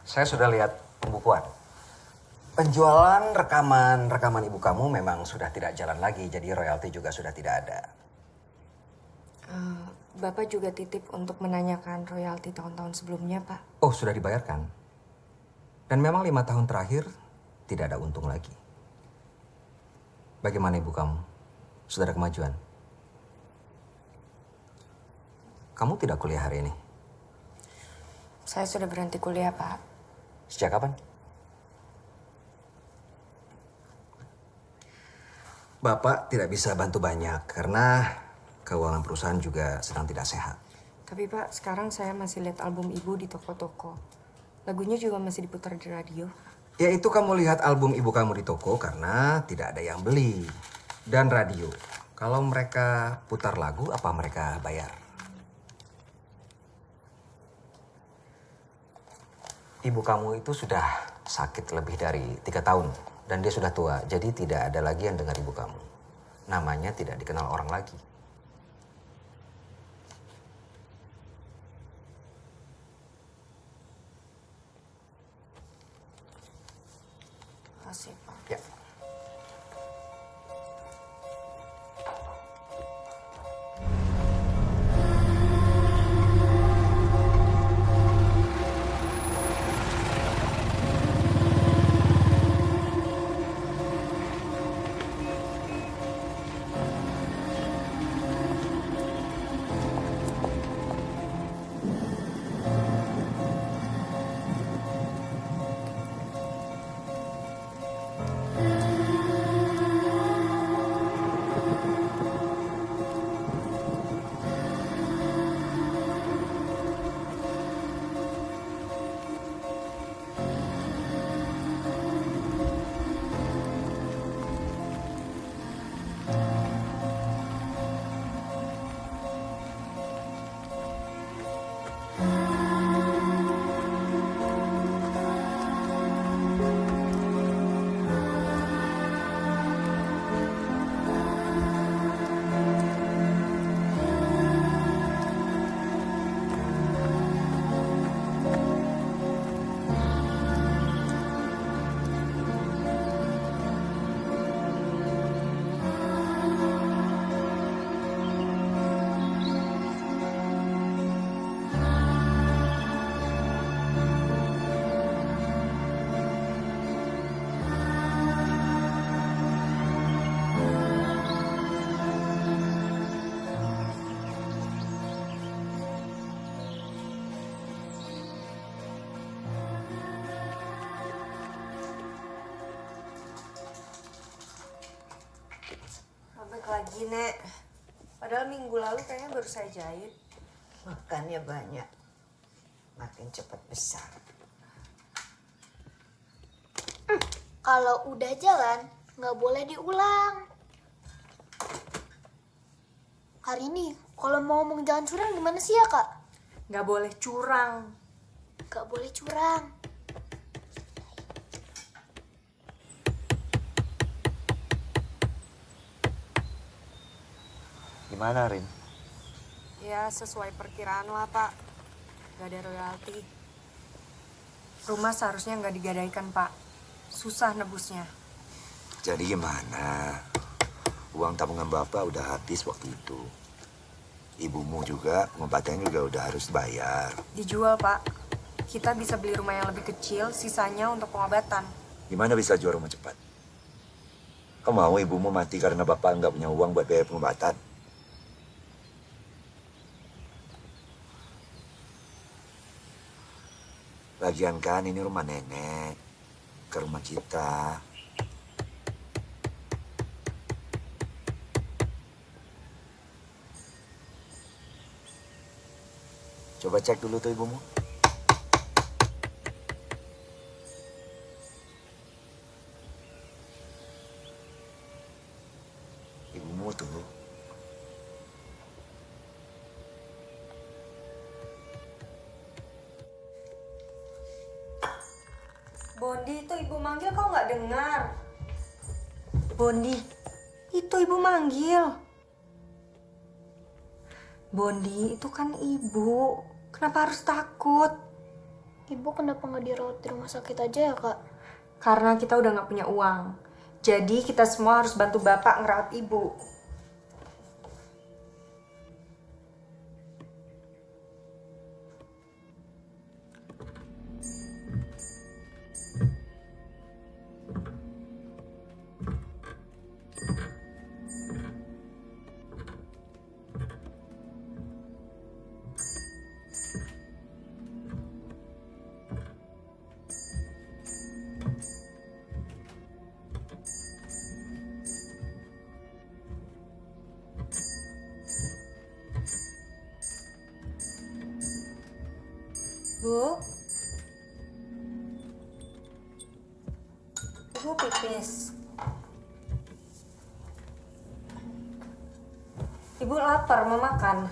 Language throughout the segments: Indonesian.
Saya sudah lihat pembukuan. Penjualan rekaman ibu kamu memang sudah tidak jalan lagi, jadi royalti juga sudah tidak ada. Bapak juga titip untuk menanyakan royalti tahun-tahun sebelumnya, Pak. Oh, sudah dibayarkan. Dan memang 5 tahun terakhir tidak ada untung lagi. Bagaimana ibu kamu? Sudah ada kemajuan? Kamu tidak kuliah hari ini? Saya sudah berhenti kuliah, Pak. Sejak kapan? Bapak tidak bisa bantu banyak karena keuangan perusahaan juga sedang tidak sehat. Tapi Pak, sekarang saya masih lihat album Ibu di toko-toko. Lagunya juga masih diputar di radio. Ya itu kamu lihat album ibu kamu di toko karena tidak ada yang beli. Dan radio. Kalau mereka putar lagu, apa mereka bayar? Ibu kamu itu sudah sakit lebih dari 3 tahun. Dan dia sudah tua, jadi tidak ada lagi yang dengar ibu kamu. Namanya tidak dikenal orang lagi. Makasih, Pak. Ya. Robek lagi, Nek. Padahal minggu lalu kayaknya baru saya jahit. Makannya banyak, makin cepat besar. Kalau udah jalan, nggak boleh diulang. Hari ini, kalau mau ngomong jangan curang gimana sih ya, Kak? Nggak boleh curang. Nggak boleh curang. Gimana, Rin? Ya, sesuai perkiraan lah, Pak. Nggak ada royalti. Rumah seharusnya nggak digadaikan, Pak. Susah nebusnya. Jadi gimana? Uang tabungan Bapak udah habis waktu itu. Ibumu juga, pengobatannya juga udah harus bayar. Dijual, Pak. Kita bisa beli rumah yang lebih kecil, sisanya untuk pengobatan. Gimana bisa jual rumah cepat? Kamu mau ibumu mati karena Bapak nggak punya uang buat biaya pengobatan? Lagian kan ini rumah nenek, ke rumah kita. Coba cek dulu tuh ibumu. Ibumu tuh. Bondi, itu ibu manggil kok nggak dengar? Bondi, itu ibu manggil. Bondi, itu kan ibu. Kenapa harus takut? Ibu kenapa nggak dirawat di rumah sakit aja ya, Kak? Karena kita udah nggak punya uang. Jadi kita semua harus bantu Bapak ngerawat Ibu. Bu? Ibu pipis. Ibu lapar, mau makan?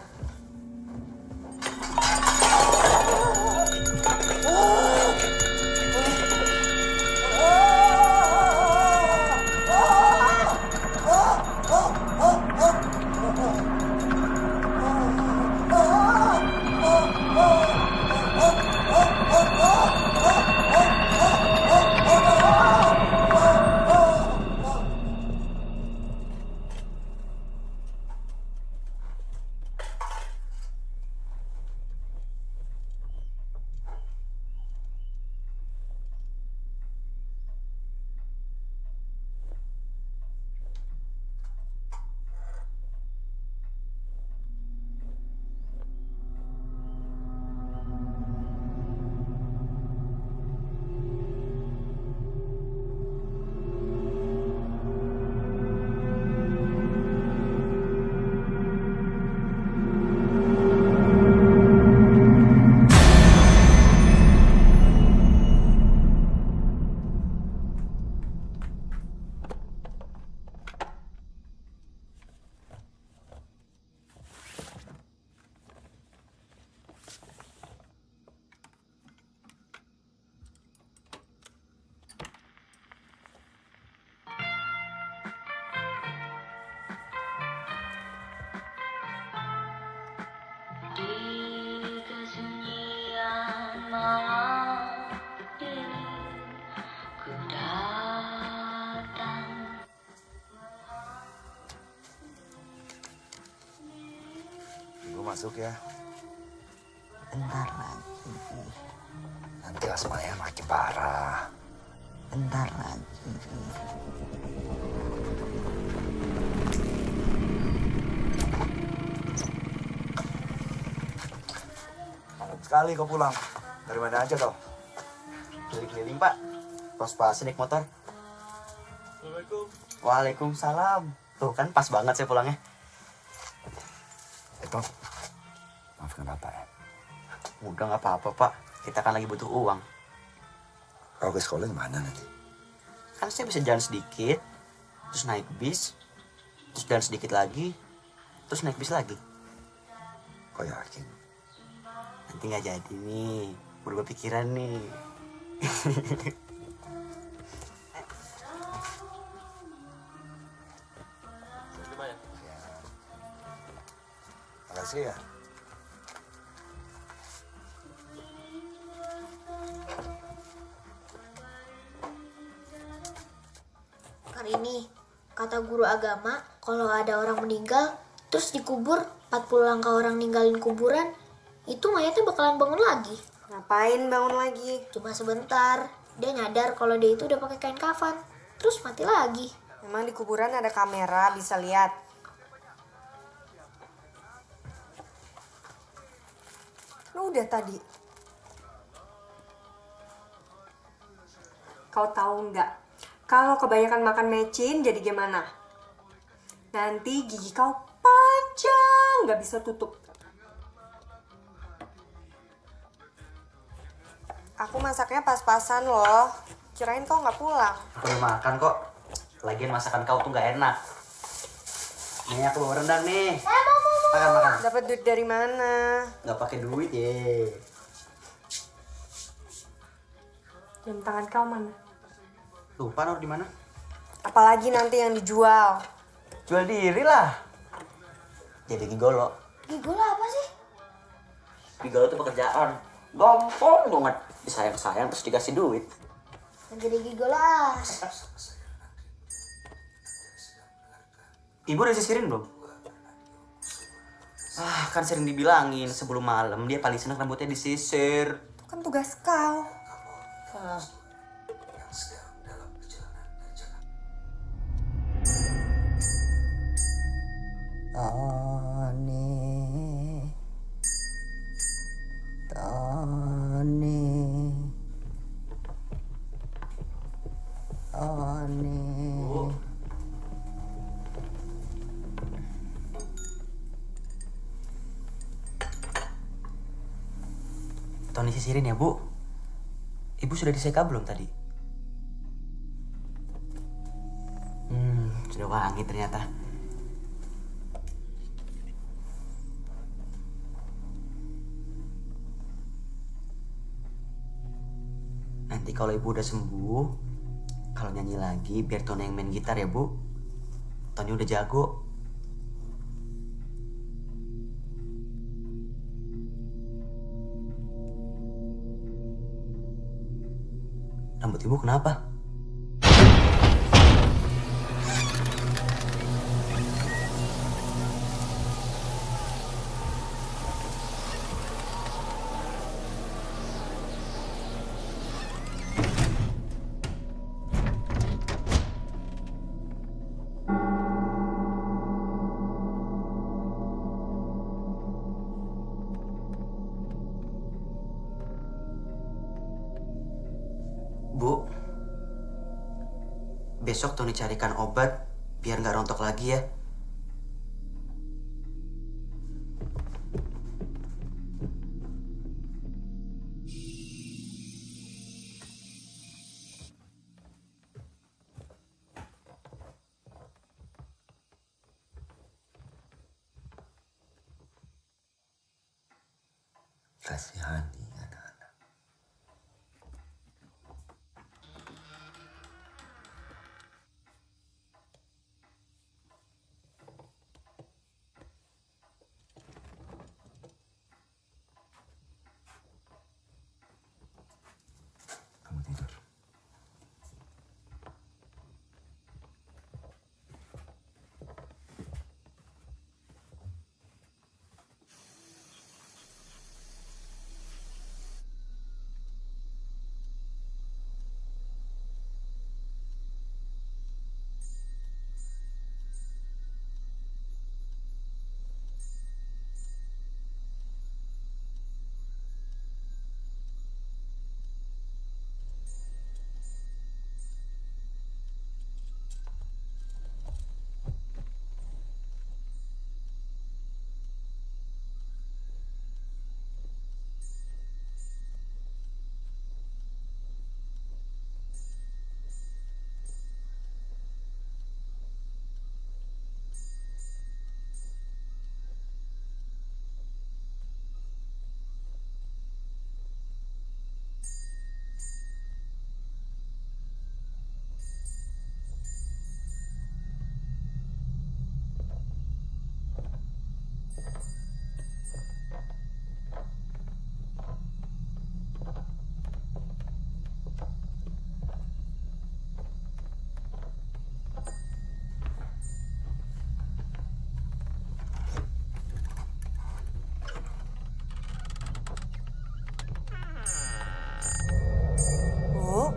Ibu masuk ya. Bentar lagi. Nanti asmanya makin parah. Bentar lagi. Malam sekali kau pulang. Dari mana aja kau? Keliling-keliling, Pak. Pas-pas naik motor. Assalamualaikum. Waalaikumsalam. Tuh kan pas banget saya pulangnya. Itu, maafkan Bapak ya. Udah nggak apa-apa, Pak. Kita kan lagi butuh uang. Kau ke sekolah gimana nanti? Kan saya bisa jalan sedikit, terus naik bis, terus jalan sedikit lagi, terus naik bis lagi. Kau yakin? Nanti nggak jadi nih. Berubah pikiran nih. Makasih ya. Karini, kata guru agama, kalau ada orang meninggal, terus dikubur, 40 langkah orang ninggalin kuburan, itu mayatnya bakalan bangun lagi. Ngapain bangun lagi? Cuma sebentar, dia nyadar kalau dia itu udah pakai kain kafan, terus mati lagi. Memang di kuburan ada kamera, bisa lihat. Lu udah tadi. Kau tahu nggak? Kalau kebanyakan makan mecin jadi gimana? Nanti gigi kau panjang, nggak bisa tutup. Aku masaknya pas-pasan loh. Kirain kau nggak pulang. Aku udah makan kok. Lagian masakan kau tuh nggak enak. Nih aku bawa rendang nih. Makan. Dapat duit dari mana? Nggak pakai duit ya. Jam tangan kau mana? Lupa naruh di mana? Apalagi nanti yang dijual. Jual diri lah. Jadi gigolo. Gigolo apa sih? Gigolo tuh pekerjaan. Gampang banget. Disayang-sayang terus dikasih duit. Negeri gigolah. Ibu udah sisirin belum? Kan sering dibilangin sebelum malam dia paling seneng rambutnya disisir. Itu kan tugas kau. Tani, Tani, Tani. Tony sisirin ya, Bu. Ibu sudah diseka belum tadi? Sudah wangi ternyata. Nanti kalau ibu udah sembuh, kalau nyanyi lagi biar Tony yang main gitar ya, Bu. Tony udah jago. Rambut ibu kenapa? Bu, besok Tony carikan obat biar nggak rontok lagi ya. Kasihani anak-anak. Kamu tidur. Bu,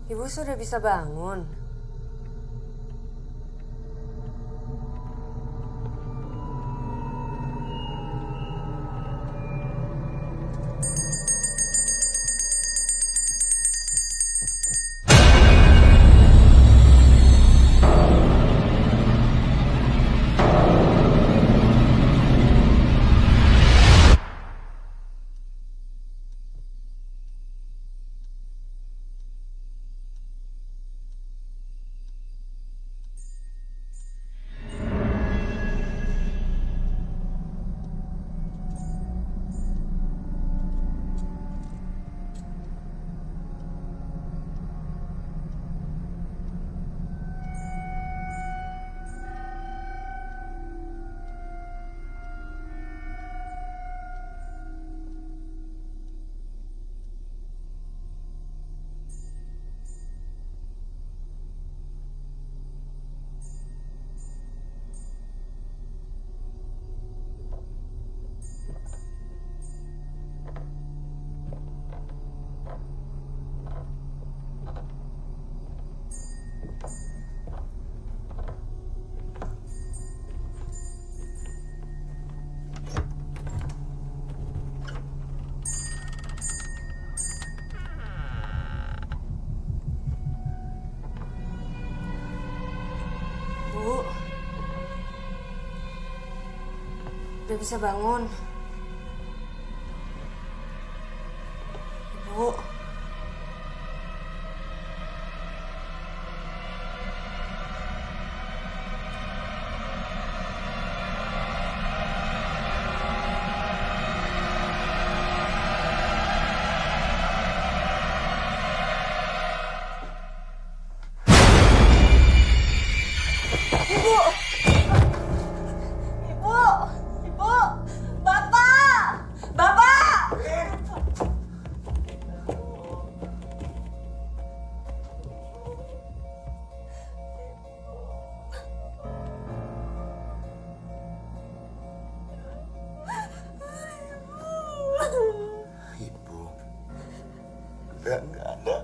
Ibu sudah bisa bangun. Udah bisa bangun. Ibu. Ibu. Udah nggak ada.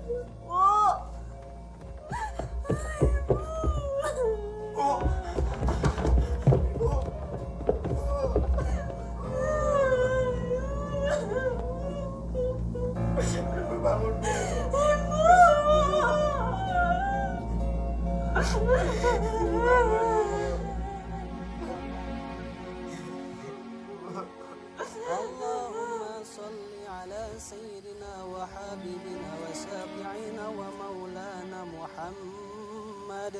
اللهم صل على سيدنا وحبيبنا وشافعنا ومولانا محمد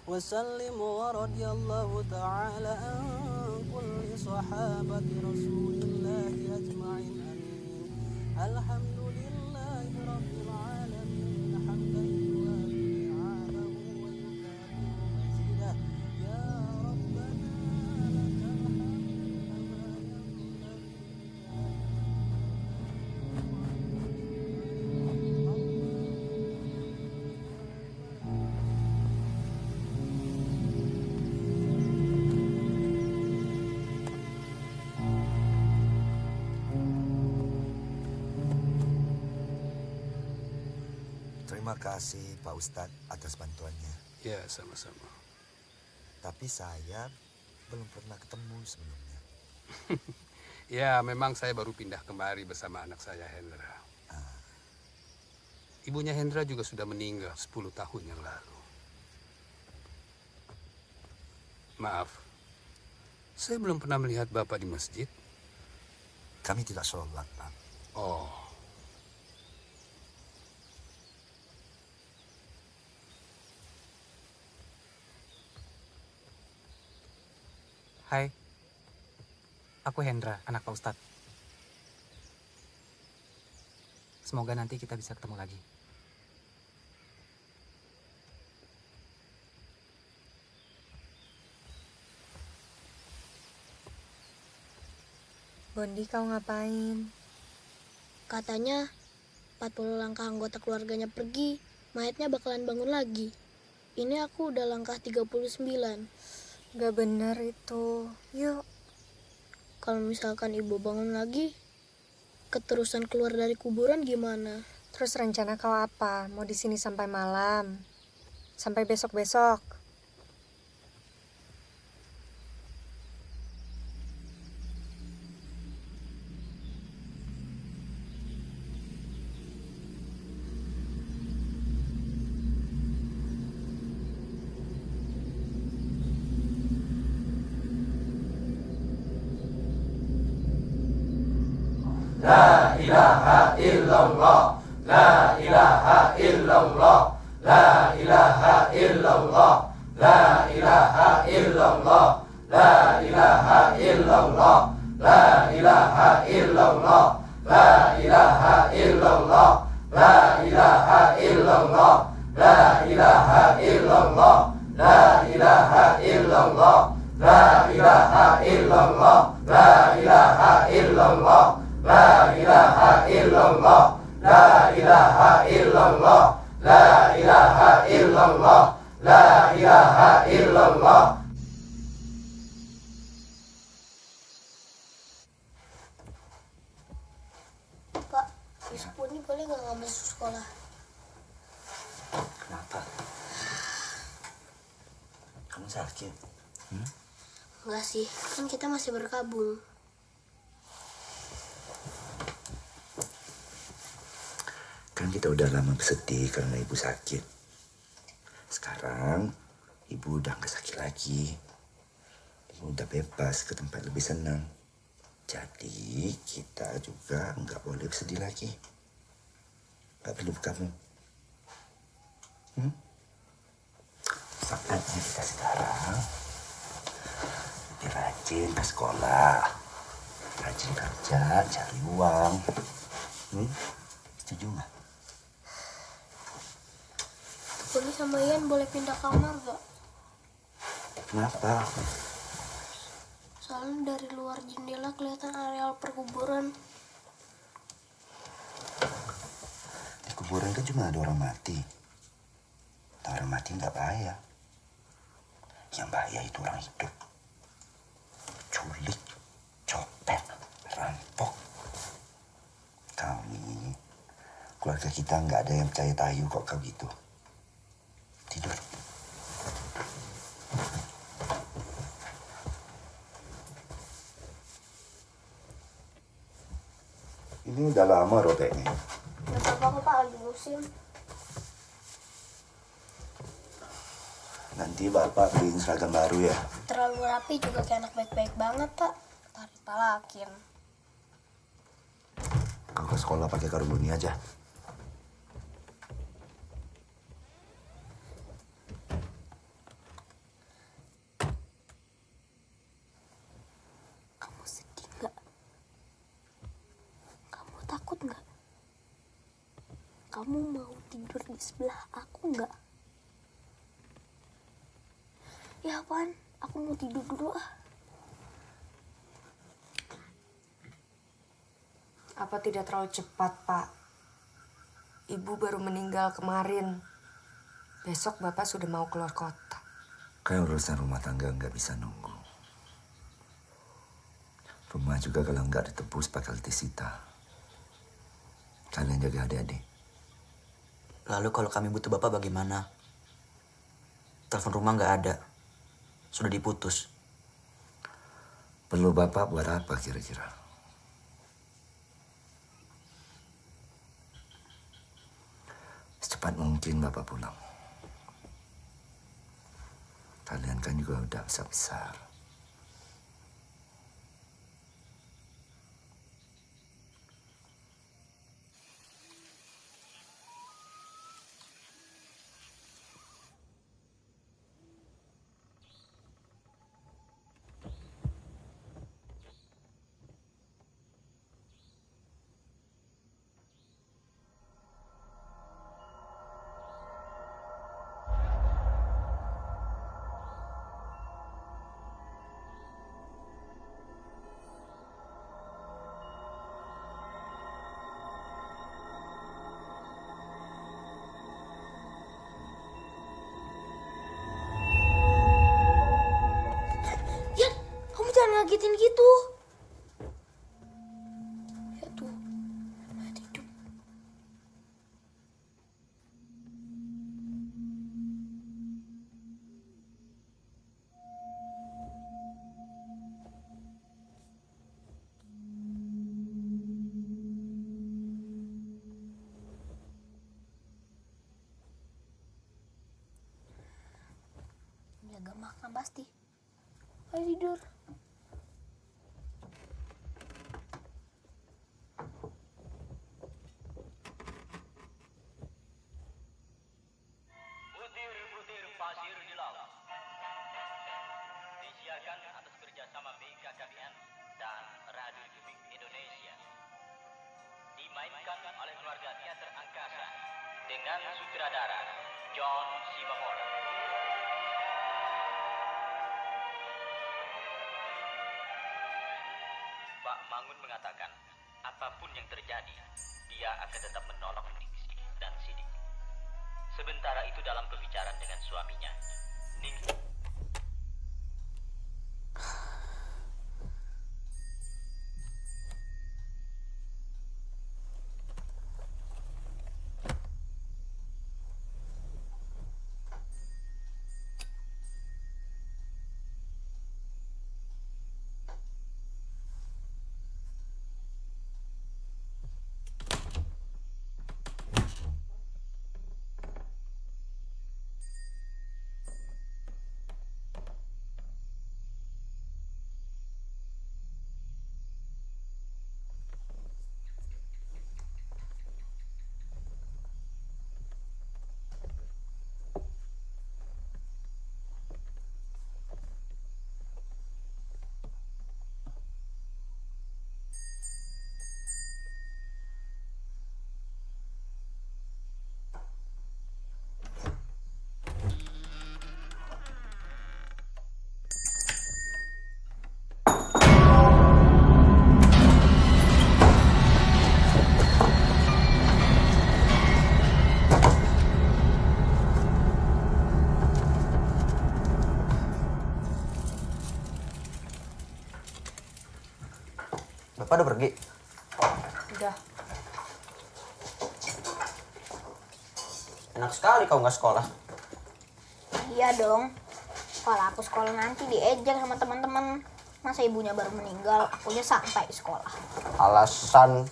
وسلم ورضي الله تعالى عن كل صحابة رسول الله أجمعين آمين. الحمد لله رب العالمين حمدا يوافي نعمه ويكافئ مزيده يا ربنا لك Terima kasih Pak Ustadz atas bantuannya. Ya, sama-sama. Tapi saya belum pernah ketemu sebelumnya. Ya, memang saya baru pindah kemari bersama anak saya, Hendra. Ibunya Hendra juga sudah meninggal 10 tahun yang lalu. Maaf, saya belum pernah melihat Bapak di masjid. Kami tidak sholat, Pak. Oh, Hai, aku Hendra, anak Pak Ustadz. Semoga nanti kita bisa ketemu lagi. Bondi, kau ngapain? Katanya 40 langkah anggota keluarganya pergi, mayatnya bakalan bangun lagi. Ini aku udah langkah 39. Gak bener itu. Yuk. Kalau misalkan ibu bangun lagi, keterusan keluar dari kuburan gimana? Terus rencana kau apa? Mau di sini sampai malam? Sampai besok-besok? La ilaha illallah, la ilaha illallah, la ilaha illallah, la ilaha illallah, la ilaha illallah, la ilaha illallah, la ilaha illallah, la ilaha illallah, la ilaha illallah, la ilaha illallah, la ilaha illallah, la ilaha illallah. La ilaha illallah, la ilaha illallah, la ilaha illallah, la ilaha illallah. Pak, besok Boni boleh nggak masuk sekolah? Kenapa? Kamu sakit? Enggak sih, kan kita masih berkabung. Kan kita udah lama bersedih karena ibu sakit. Sekarang ibu udah nggak sakit lagi. Ibu udah bebas ke tempat lebih senang. Jadi kita juga nggak boleh sedih lagi. Nggak perlu kamu. Saatnya kita sekarang lebih rajin ke sekolah, rajin kerja, cari uang. Setuju nggak? Poli sama Ian boleh pindah kamar gak? Kenapa? Soalnya dari luar jendela kelihatan areal perkuburan. Di kuburan kan cuma ada orang mati. Orang mati nggak bahaya. Yang bahaya itu orang hidup. Culik, copet, rampok. Kami, keluarga kita nggak ada yang percaya tayu kok kau gitu. Tidur. Ini udah lama robeknya. Gak apa-apa kok Pak, lagi musim. Nanti Bapak beliin seragam baru ya. Terlalu rapi juga kayak anak baik-baik banget Pak. Tarik palakin. Kau ke sekolah pakai karung ini aja. Kamu sedih gak? Kamu takut gak? Kamu mau tidur di sebelah aku gak? Ya apaan? Aku mau tidur dulu ah. Apa tidak terlalu cepat, Pak? Ibu baru meninggal kemarin. Besok Bapak sudah mau keluar kota. Kayak urusan rumah tangga nggak bisa nunggu. Rumah juga kalau nggak ditebus bakal disita. Kalian jaga adik-adik. Lalu kalau kami butuh Bapak bagaimana? Telepon rumah nggak ada. Sudah diputus. Perlu Bapak buat apa kira-kira? Secepat mungkin Bapak pulang. Kalian kan juga udah besar-besar. Yan, kamu jangan ngagetin gitu. Ya tuh, mayat hidup. Ini agak makan pasti. Ayo tidur. Butir-butir pasir di laut. Disiarkan atas kerjasama BKKBN dan Radio Republik Indonesia. Dimainkan oleh keluarga teater angkasa dengan sutradara John Simamora. Pak Mangun mengatakan, apapun yang terjadi, dia akan tetap menolong Ningsih dan Sidik. Sementara itu dalam pembicaraan dengan suaminya, Ningsih Bapak udah pergi? Udah. Enak sekali kau nggak sekolah. Iya dong. Kalau aku sekolah nanti diejek sama teman-teman. Masa ibunya baru meninggal, akunya sampai sekolah. Alasan.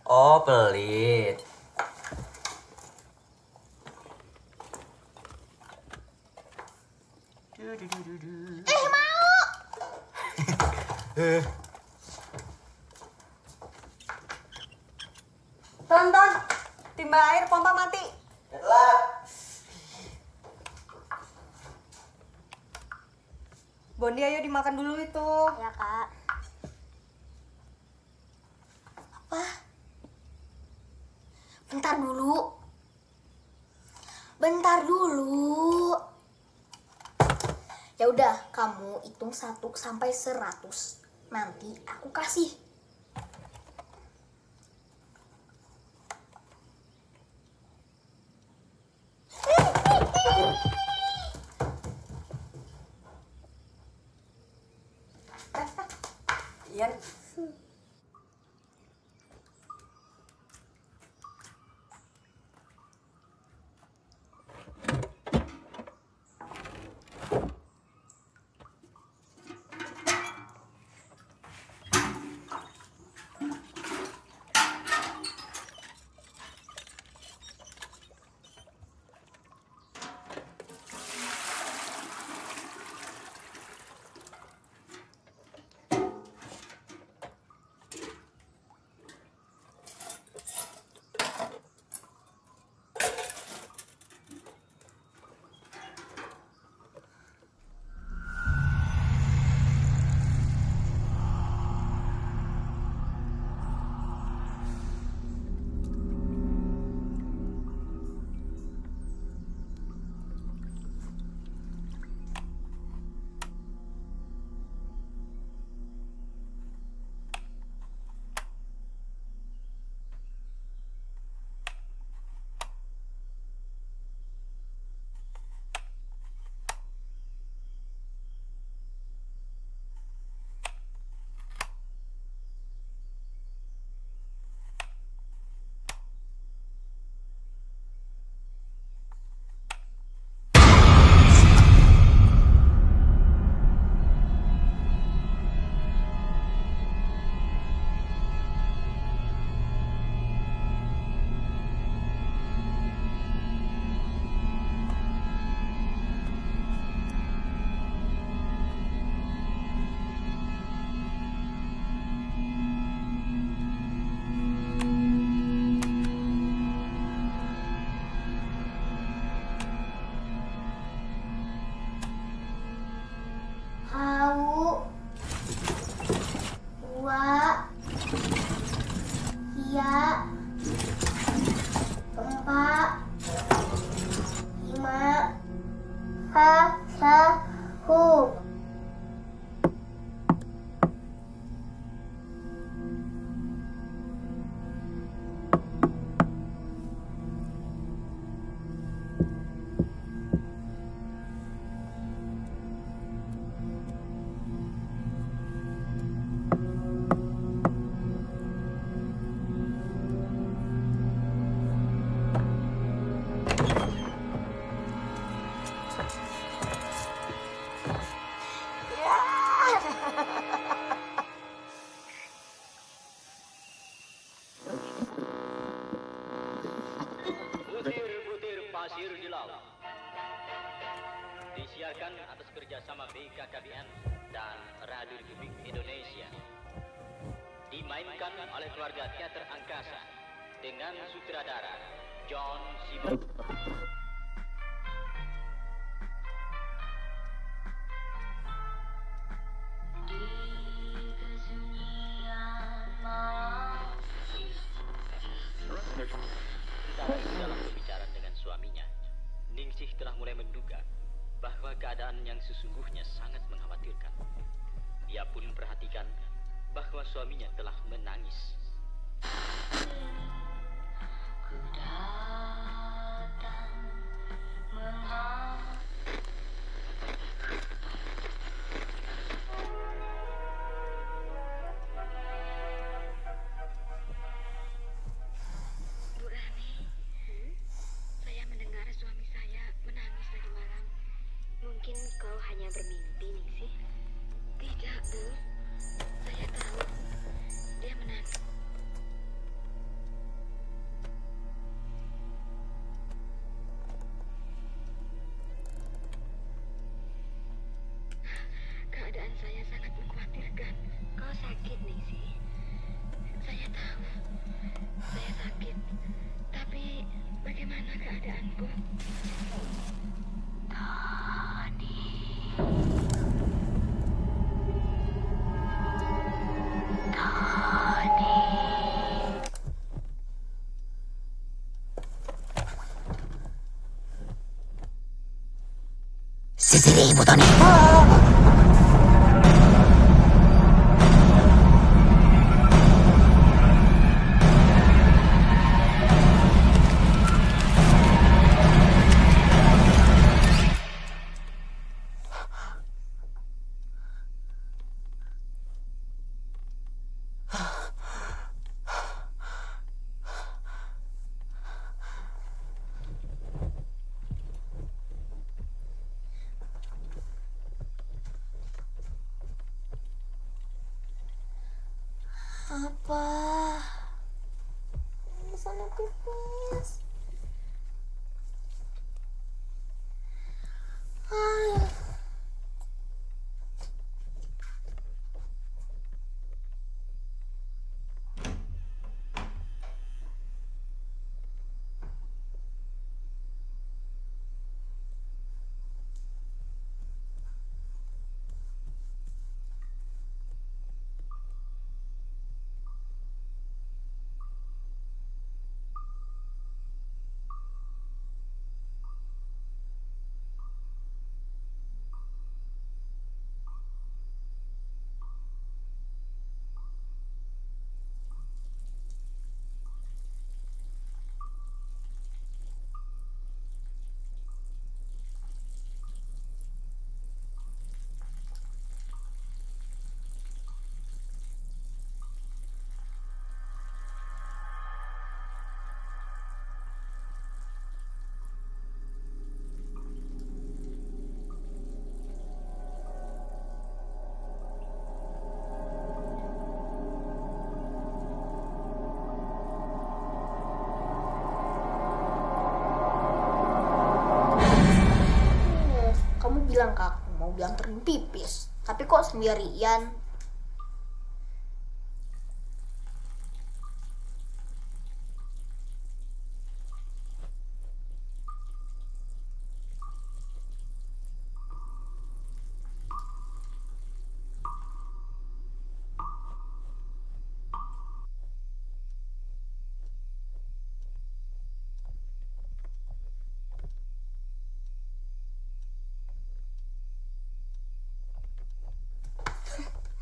Oh, pelit. Mau! Tonton, timba air pompa mati. Bondi, ayo dimakan dulu itu. Ya, Kak. Apa? Bentar dulu. Bentar dulu. Ya udah, kamu hitung 1 sampai 100. Nanti aku kasih. Ian. Pasir di laut. Disiarkan atas kerjasama BKKBN dan Radio Republik Indonesia. Dimainkan oleh keluarga teater angkasa dengan sutradara John Sibon. Dalam pembicaraan dengan suaminya, Ningsih telah mulai menduga bahwa keadaan yang sesungguhnya sangat mengkhawatirkan. Ia pun memperhatikan bahwa suaminya telah menangis. mati nih sih? Tidak, Bu. Saya tahu. Dia menang. Keadaan saya sangat mengkhawatirkan. Kau sakit nih sih? Saya tahu. Saya sakit. Tapi bagaimana keadaanku? Sisiri ibu Tony. Apa? Sana pipis. Kamu bilang ke aku mau dianterin pipis, tapi kok sendirian?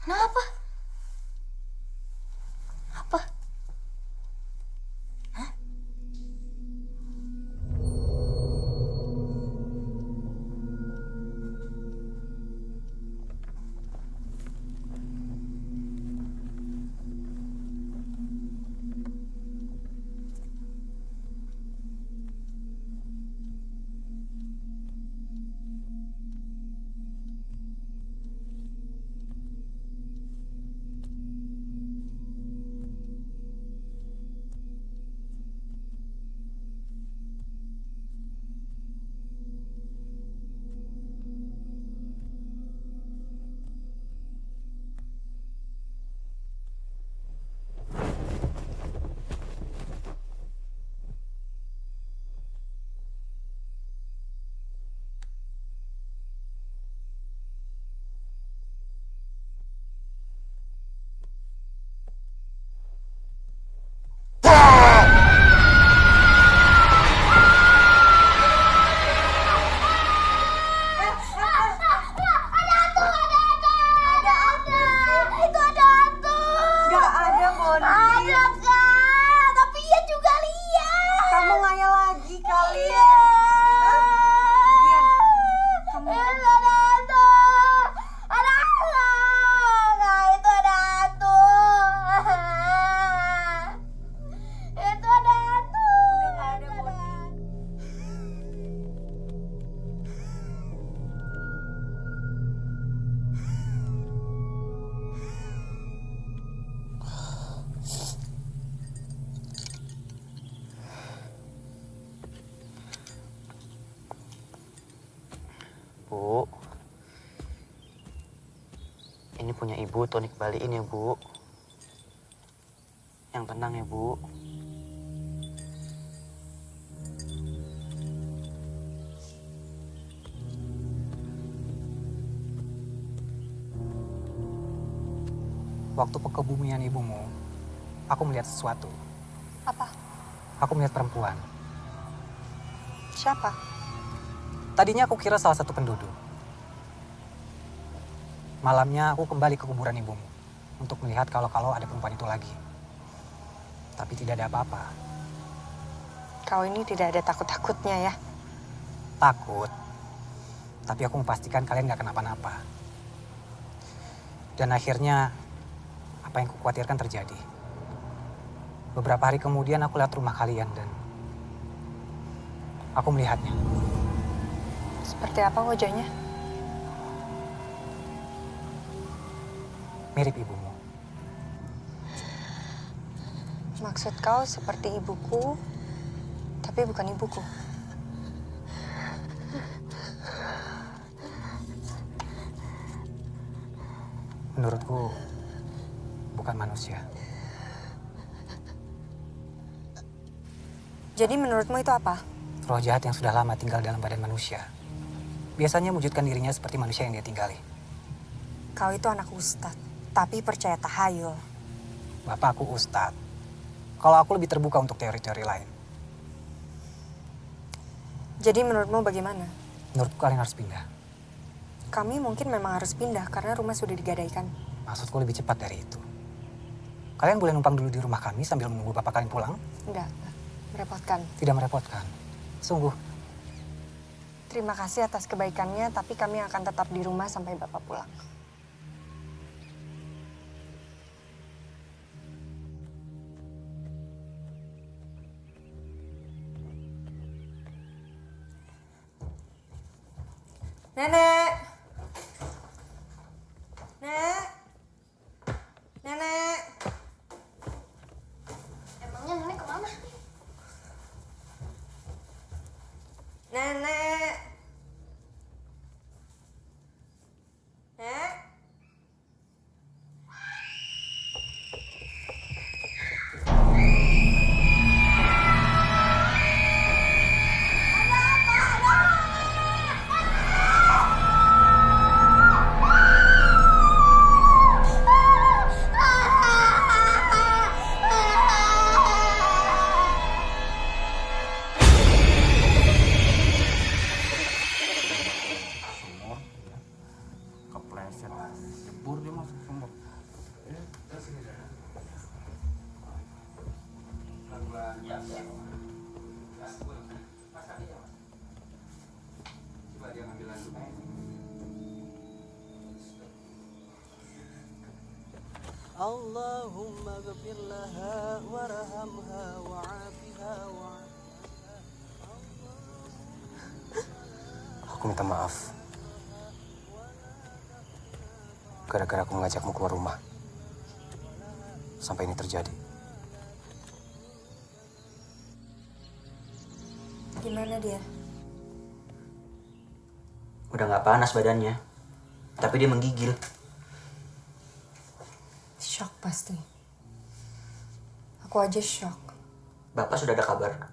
Kenapa? Apa? Hah? Ini punya ibu, Tony kembaliin ya, Bu. Yang tenang ya, Bu. Waktu kebumian ibumu, aku melihat sesuatu. Apa? Aku melihat perempuan. Siapa? Tadinya aku kira salah satu penduduk. Malamnya aku kembali ke kuburan ibumu untuk melihat kalau ada perempuan itu lagi. Tapi tidak ada apa-apa. Kau ini tidak ada takut-takutnya ya? Takut. Tapi aku memastikan kalian gak kenapa-napa. Dan akhirnya apa yang kukhawatirkan terjadi. Beberapa hari kemudian aku lihat rumah kalian dan aku melihatnya. Seperti apa wajahnya? Mirip ibumu. Maksud kau seperti ibuku, tapi bukan ibuku. Menurutku, bukan manusia. Jadi menurutmu itu apa? Roh jahat yang sudah lama tinggal dalam badan manusia. Biasanya mewujudkan dirinya seperti manusia yang dia tinggali. Kau itu anak ustadz, tapi percaya tahayul. Bapak aku ustadz. Kalau aku lebih terbuka untuk teori-teori lain. Jadi menurutmu bagaimana? Menurutku kalian harus pindah. Kami mungkin memang harus pindah karena rumah sudah digadaikan. Maksudku lebih cepat dari itu. Kalian boleh numpang dulu di rumah kami sambil menunggu bapak kalian pulang? Enggak, merepotkan. Tidak merepotkan. Sungguh. Terima kasih atas kebaikannya, tapi kami akan tetap di rumah sampai bapak pulang. Nenek! Nek! Nenek! Emangnya nenek kemana? Nenek! Nek? Allahumma ghfir laha warhamha wa'afiha Aku minta maaf. Gara-gara aku mengajakmu keluar rumah. Sampai ini terjadi. Gimana dia? Udah gak panas badannya. Tapi dia menggigil. Shock pasti. Aku aja shock. Bapak sudah ada kabar?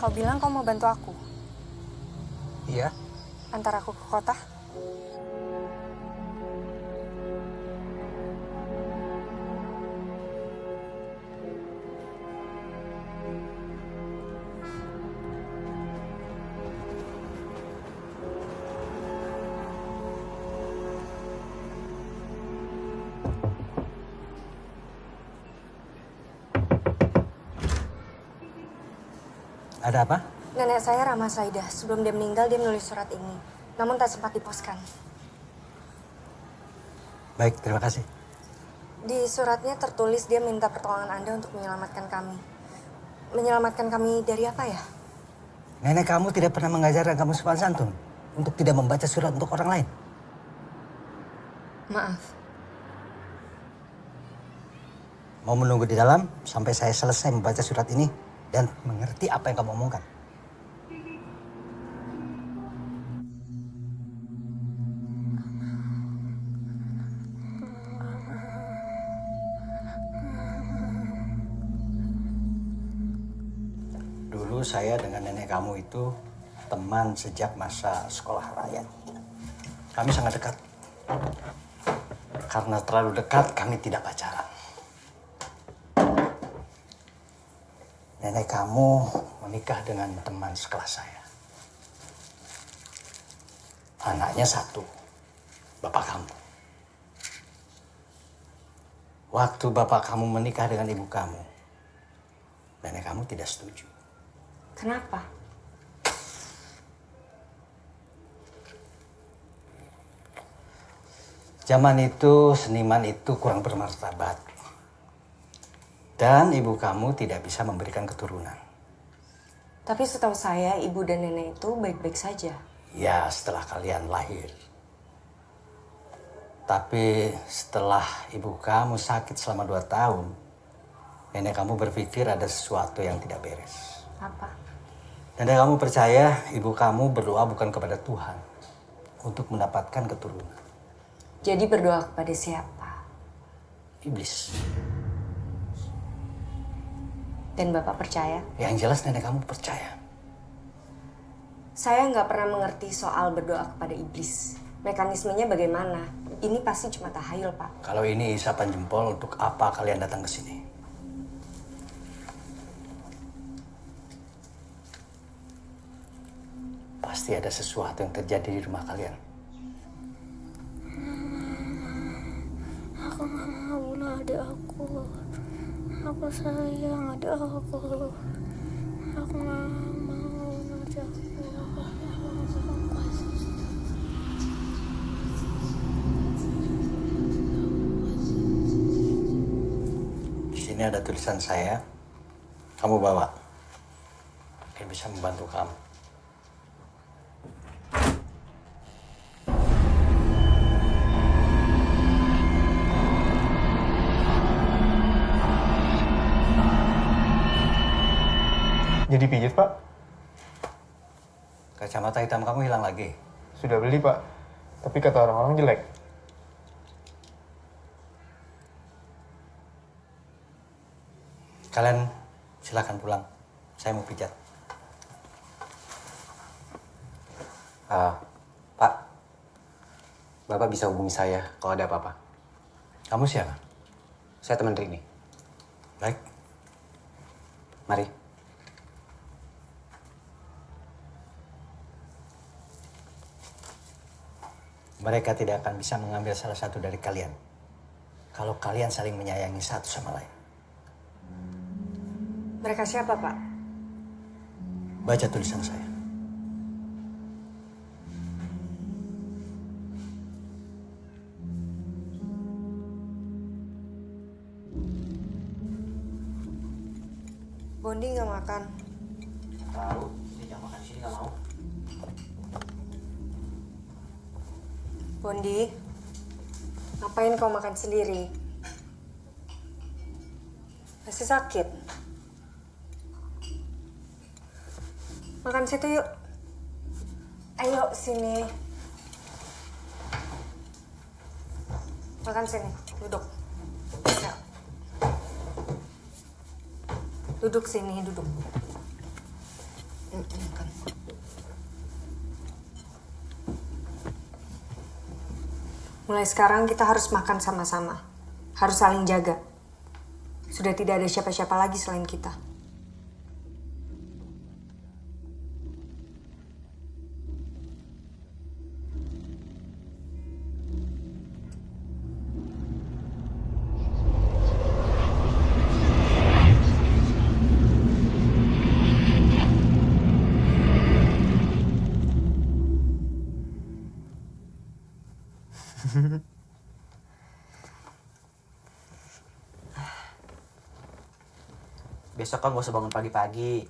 Kau bilang kau mau bantu aku. Iya. Antar aku ke kota? Ada apa? Nenek saya Rama Saidah. Sebelum dia meninggal, dia menulis surat ini. Namun tak sempat diposkan. Baik, terima kasih. Di suratnya tertulis dia minta pertolongan Anda untuk menyelamatkan kami. Menyelamatkan kami dari apa ya? Nenek kamu tidak pernah mengajarkan kamu sopan santun untuk tidak membaca surat untuk orang lain. Maaf. Mau menunggu di dalam sampai saya selesai membaca surat ini dan mengerti apa yang kamu omongkan. Dulu saya dengan nenek kamu itu teman sejak masa sekolah rakyat. Kami sangat dekat. Karena terlalu dekat, kami tidak pacaran. Nenek kamu menikah dengan teman sekelas saya. Anaknya satu, bapak kamu. Waktu bapak kamu menikah dengan ibu kamu, nenek kamu tidak setuju. Kenapa? Zaman itu seniman itu kurang bermartabat. Dan ibu kamu tidak bisa memberikan keturunan. Tapi setahu saya, ibu dan nenek itu baik-baik saja. Ya, setelah kalian lahir. Tapi setelah ibu kamu sakit selama 2 tahun, nenek kamu berpikir ada sesuatu yang tidak beres. Apa? Nenek kamu percaya ibu kamu berdoa bukan kepada Tuhan untuk mendapatkan keturunan. Jadi berdoa kepada siapa? Iblis. Dan Bapak percaya? Yang jelas nenek kamu percaya. Saya nggak pernah mengerti soal berdoa kepada iblis. Mekanismenya bagaimana? Ini pasti cuma tahayul, Pak. Kalau ini isapan jempol, untuk apa kalian datang ke sini? Pasti ada sesuatu yang terjadi di rumah kalian. Aku gak mau bunuh adik aku. Aku sayang adik aku. Aku gak mau bunuh adik aku. Di sini ada tulisan saya. Kamu bawa. Mungkin bisa membantu kamu. Jadi pijit, Pak? Kacamata hitam kamu hilang lagi? Sudah beli, Pak. Tapi kata orang-orang jelek. Kalian silakan pulang. Saya mau pijat. Pak, Bapak bisa hubungi saya kalau ada apa-apa. Kamu siapa? Saya teman Rini. Baik. Mari. Mereka tidak akan bisa mengambil salah satu dari kalian. Kalau kalian saling menyayangi satu sama lain. Mereka siapa, Pak? Baca tulisan saya. Bondi nggak makan. Tahu, ini jangan makan di sini, nggak mau. Bondi, ngapain kau makan sendiri? Masih sakit? Makan situ yuk. Ayo sini. Makan sini, duduk. Ya. Duduk sini, duduk. Makan. Mulai sekarang kita harus makan sama-sama. Harus saling jaga. Sudah tidak ada siapa-siapa lagi selain kita. Besok kan gak usah bangun pagi-pagi.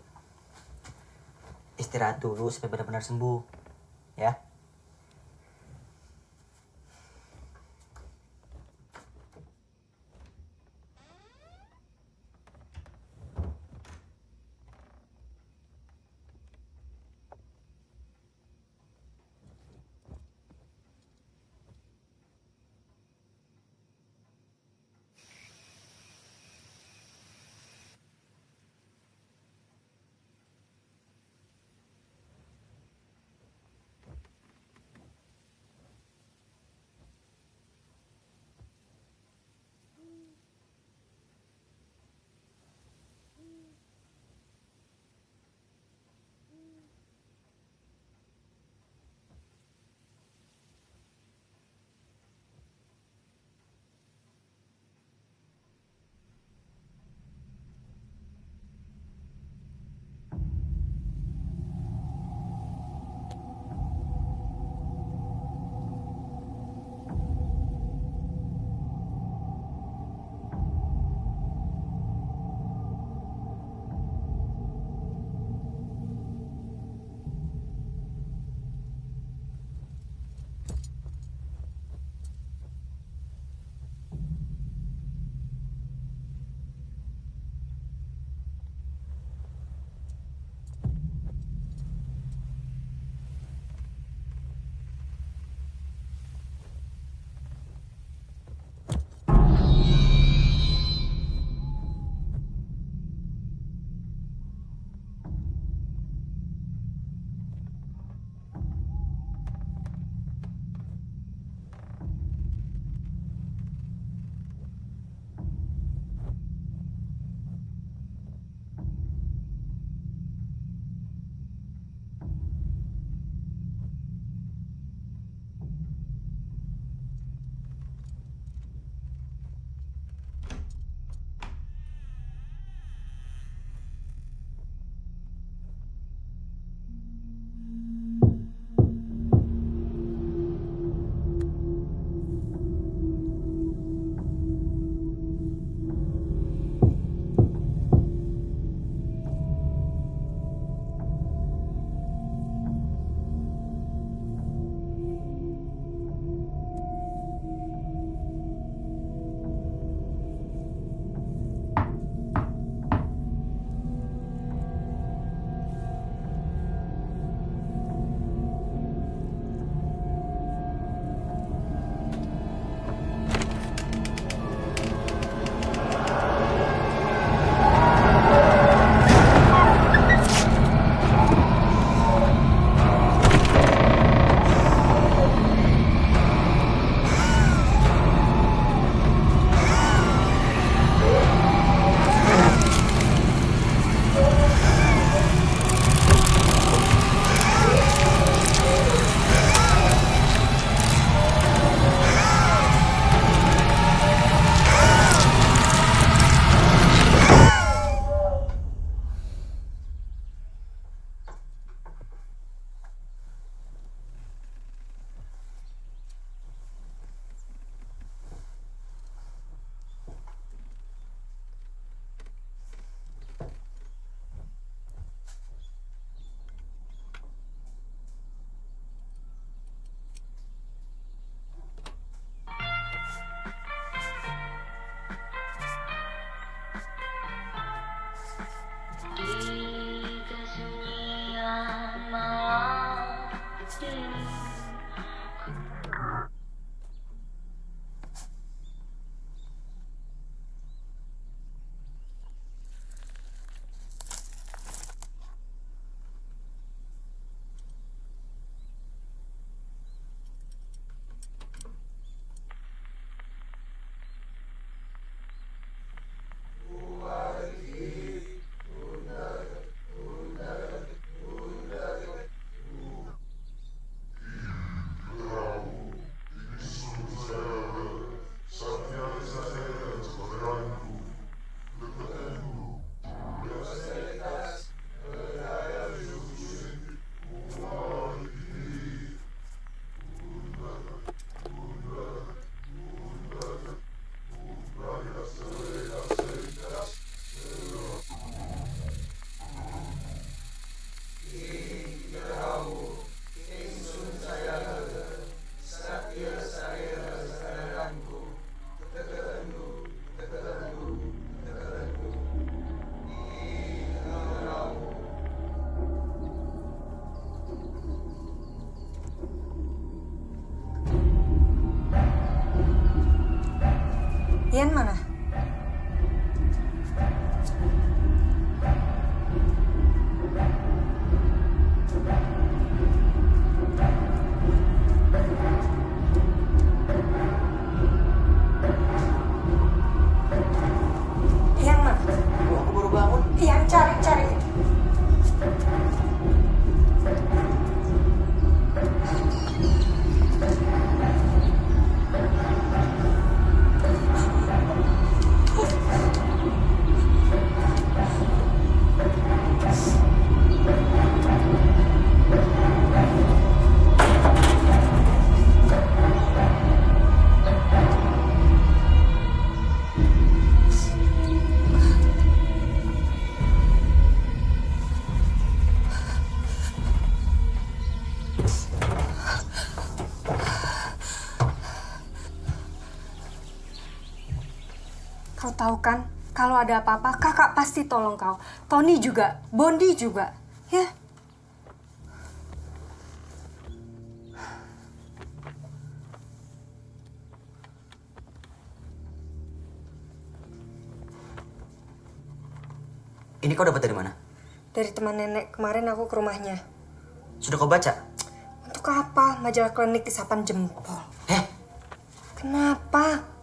Istirahat dulu sampai benar-benar sembuh. Ya. Ian mana? Ian mana? Aku baru bangun. Ian cari. Kau tahu kan, kalau ada apa-apa, kakak pasti tolong kau. Tony juga, Bondi juga, ya. Ini kau dapat dari mana? Dari teman nenek, kemarin aku ke rumahnya. Sudah kau baca? Untuk apa? Majalah klinik isapan jempol. Kenapa?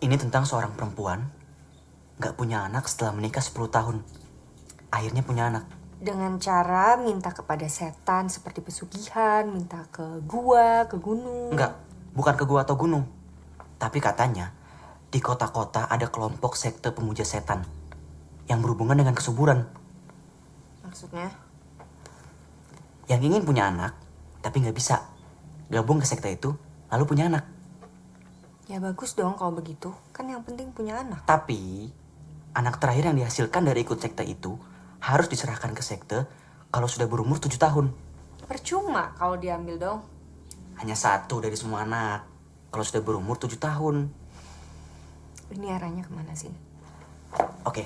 Ini tentang seorang perempuan nggak punya anak setelah menikah 10 tahun. Akhirnya punya anak. Dengan cara minta kepada setan seperti pesugihan, minta ke gua, ke gunung. Enggak, bukan ke gua atau gunung. Tapi katanya di kota-kota ada kelompok sekte pemuja setan yang berhubungan dengan kesuburan. Maksudnya? Yang ingin punya anak, tapi nggak bisa. Gabung ke sekte itu, lalu punya anak. Ya bagus dong kalau begitu. Kan yang penting punya anak. Tapi, anak terakhir yang dihasilkan dari ikut sekte itu harus diserahkan ke sekte kalau sudah berumur 7 tahun. Percuma kalau diambil dong. Hanya satu dari semua anak kalau sudah berumur 7 tahun. Ini arahnya kemana sih? Oke.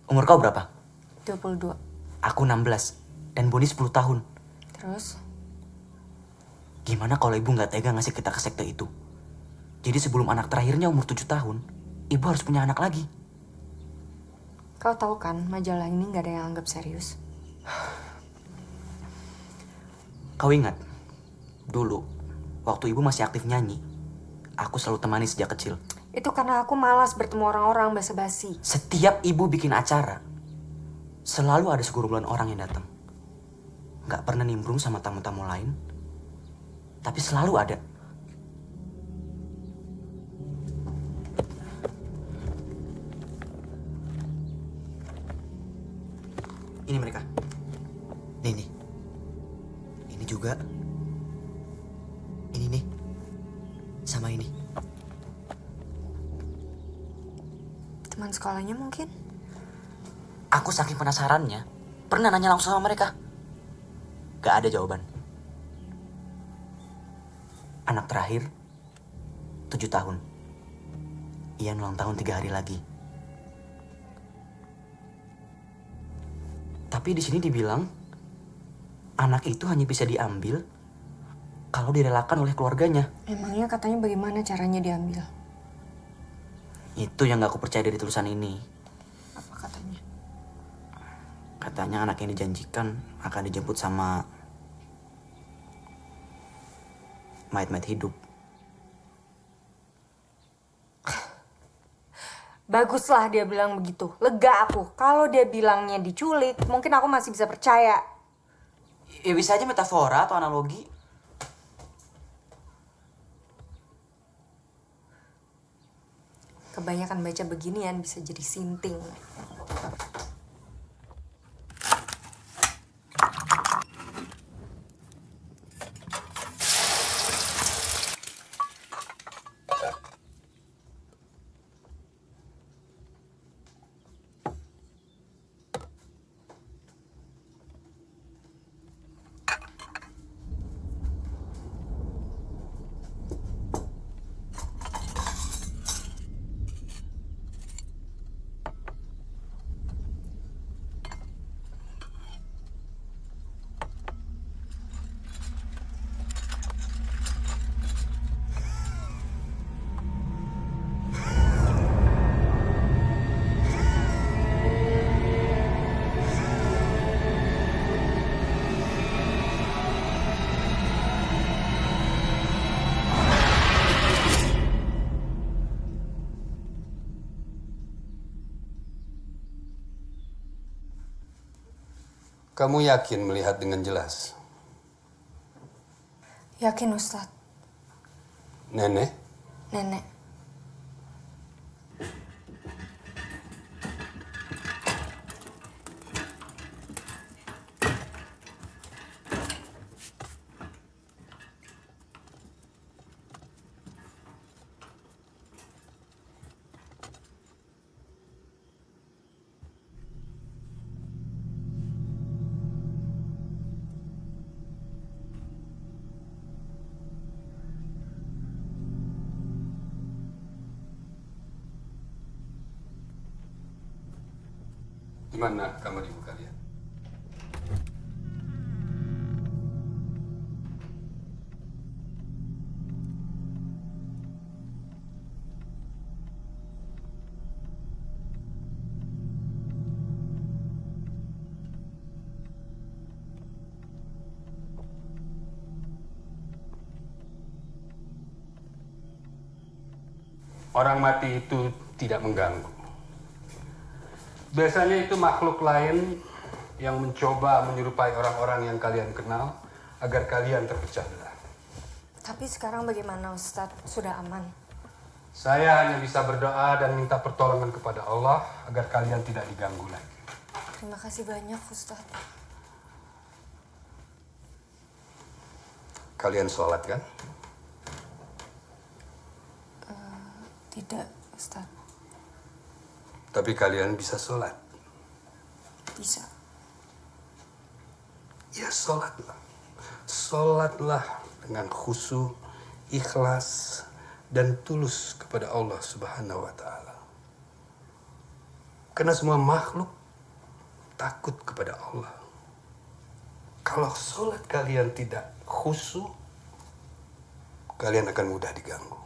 Umur kau berapa? 22. Aku 16. Dan Boni 10 tahun. Terus? Gimana kalau ibu nggak tega ngasih kita ke sekte itu? Jadi sebelum anak terakhirnya umur 7 tahun, ibu harus punya anak lagi. Kau tahu kan, majalah ini nggak ada yang anggap serius. Kau ingat, dulu, waktu ibu masih aktif nyanyi, aku selalu temani sejak kecil. Itu karena aku malas bertemu orang-orang basa-basi. Setiap ibu bikin acara, selalu ada segerombolan orang yang datang. Nggak pernah nimbrung sama tamu-tamu lain, tapi selalu ada. Ini mereka. Nih. Ini juga. Ini nih. Sama ini. Teman sekolahnya mungkin? Aku saking penasarannya, pernah nanya langsung sama mereka. Gak ada jawaban. Anak terakhir, 7 tahun. Ian ulang tahun 3 hari lagi. Tapi di sini dibilang, anak itu hanya bisa diambil kalau direlakan oleh keluarganya. Emangnya katanya bagaimana caranya diambil? Itu yang gak aku percaya dari tulisan ini. Apa katanya? Katanya anak yang dijanjikan akan dijemput sama mayat-mayat hidup. Baguslah dia bilang begitu. Lega aku. Kalau dia bilangnya diculik, mungkin aku masih bisa percaya. Ya bisa aja metafora atau analogi. Kebanyakan baca beginian bisa jadi sinting. Kamu yakin melihat dengan jelas? Yakin, Ustadz. Nenek? Nenek. Di mana kamar ibu kalian? Orang mati itu tidak mengganggu. Biasanya itu makhluk lain yang mencoba menyerupai orang-orang yang kalian kenal agar kalian terpecah belah. Tapi sekarang bagaimana, Ustadz? Sudah aman? Saya hanya bisa berdoa dan minta pertolongan kepada Allah agar kalian tidak diganggu lagi. Terima kasih banyak, Ustadz. Kalian sholat kan? Tidak, Ustadz. Tapi kalian bisa sholat. Bisa. Ya sholatlah. Sholatlah dengan khusyuk, ikhlas, dan tulus kepada Allah Subhanahu wa Ta'ala. Karena semua makhluk takut kepada Allah. Kalau sholat kalian tidak khusyuk, kalian akan mudah diganggu.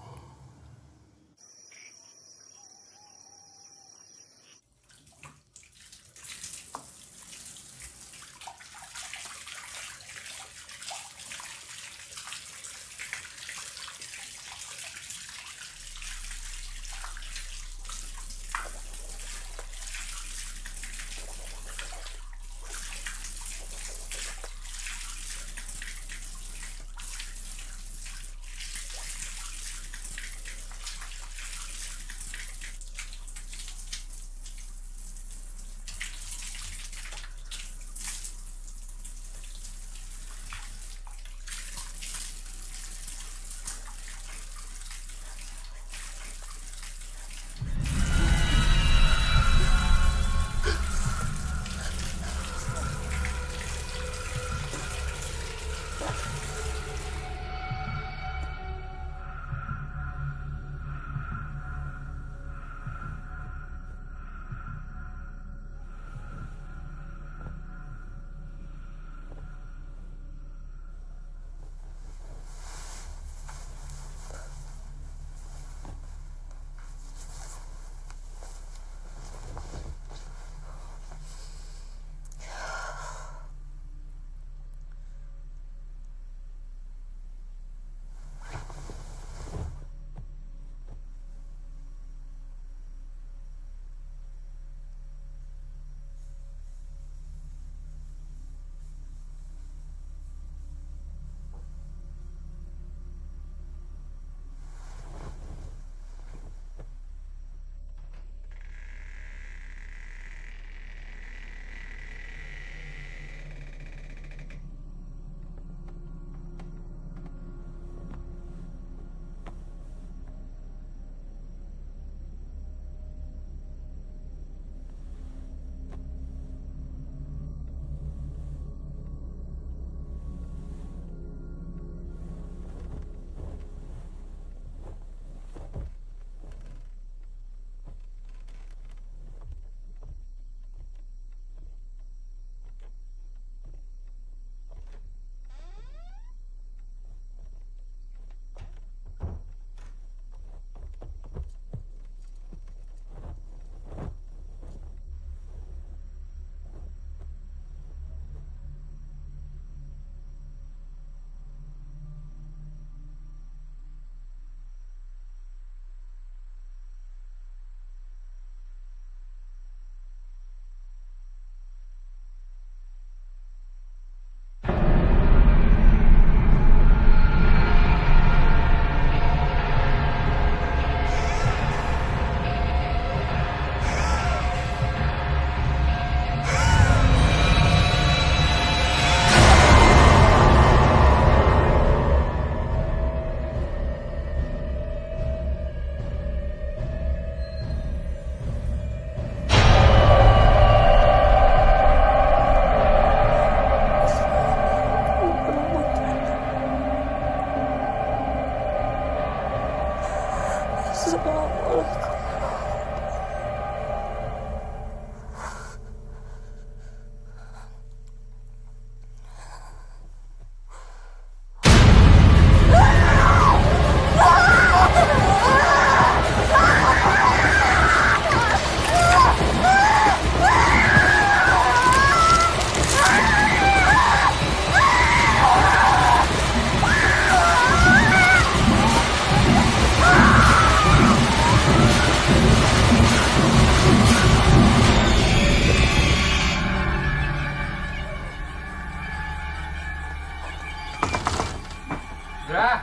Gerah.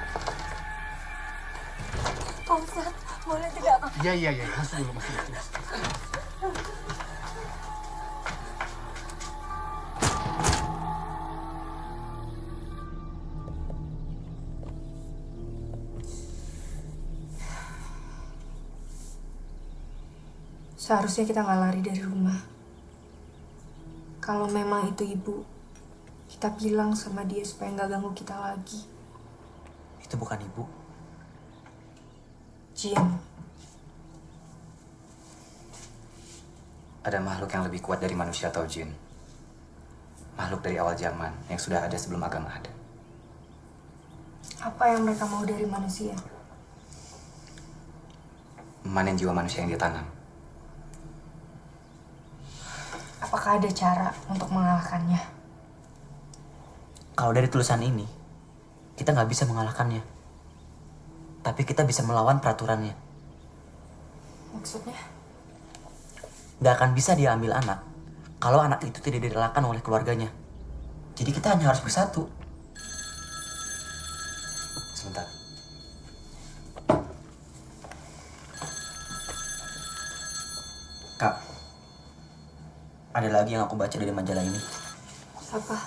Pak Ustadz, boleh tidak? Iya. Masuk dulu. Seharusnya kita nggak lari dari rumah. Kalau memang itu ibu, kita bilang sama dia supaya nggak ganggu kita lagi. Itu bukan ibu. Jin. Ada makhluk yang lebih kuat dari manusia atau jin. Makhluk dari awal zaman yang sudah ada sebelum agama ada. Apa yang mereka mau dari manusia? Memanen jiwa manusia yang ditanam. Apakah ada cara untuk mengalahkannya? Kalau dari tulisan ini, kita nggak bisa mengalahkannya. Tapi kita bisa melawan peraturannya. Maksudnya? Nggak akan bisa dia ambil anak kalau anak itu tidak direlakan oleh keluarganya. Jadi kita hanya harus bersatu. Sebentar. Kak, ada lagi yang aku baca dari majalah ini. Apa?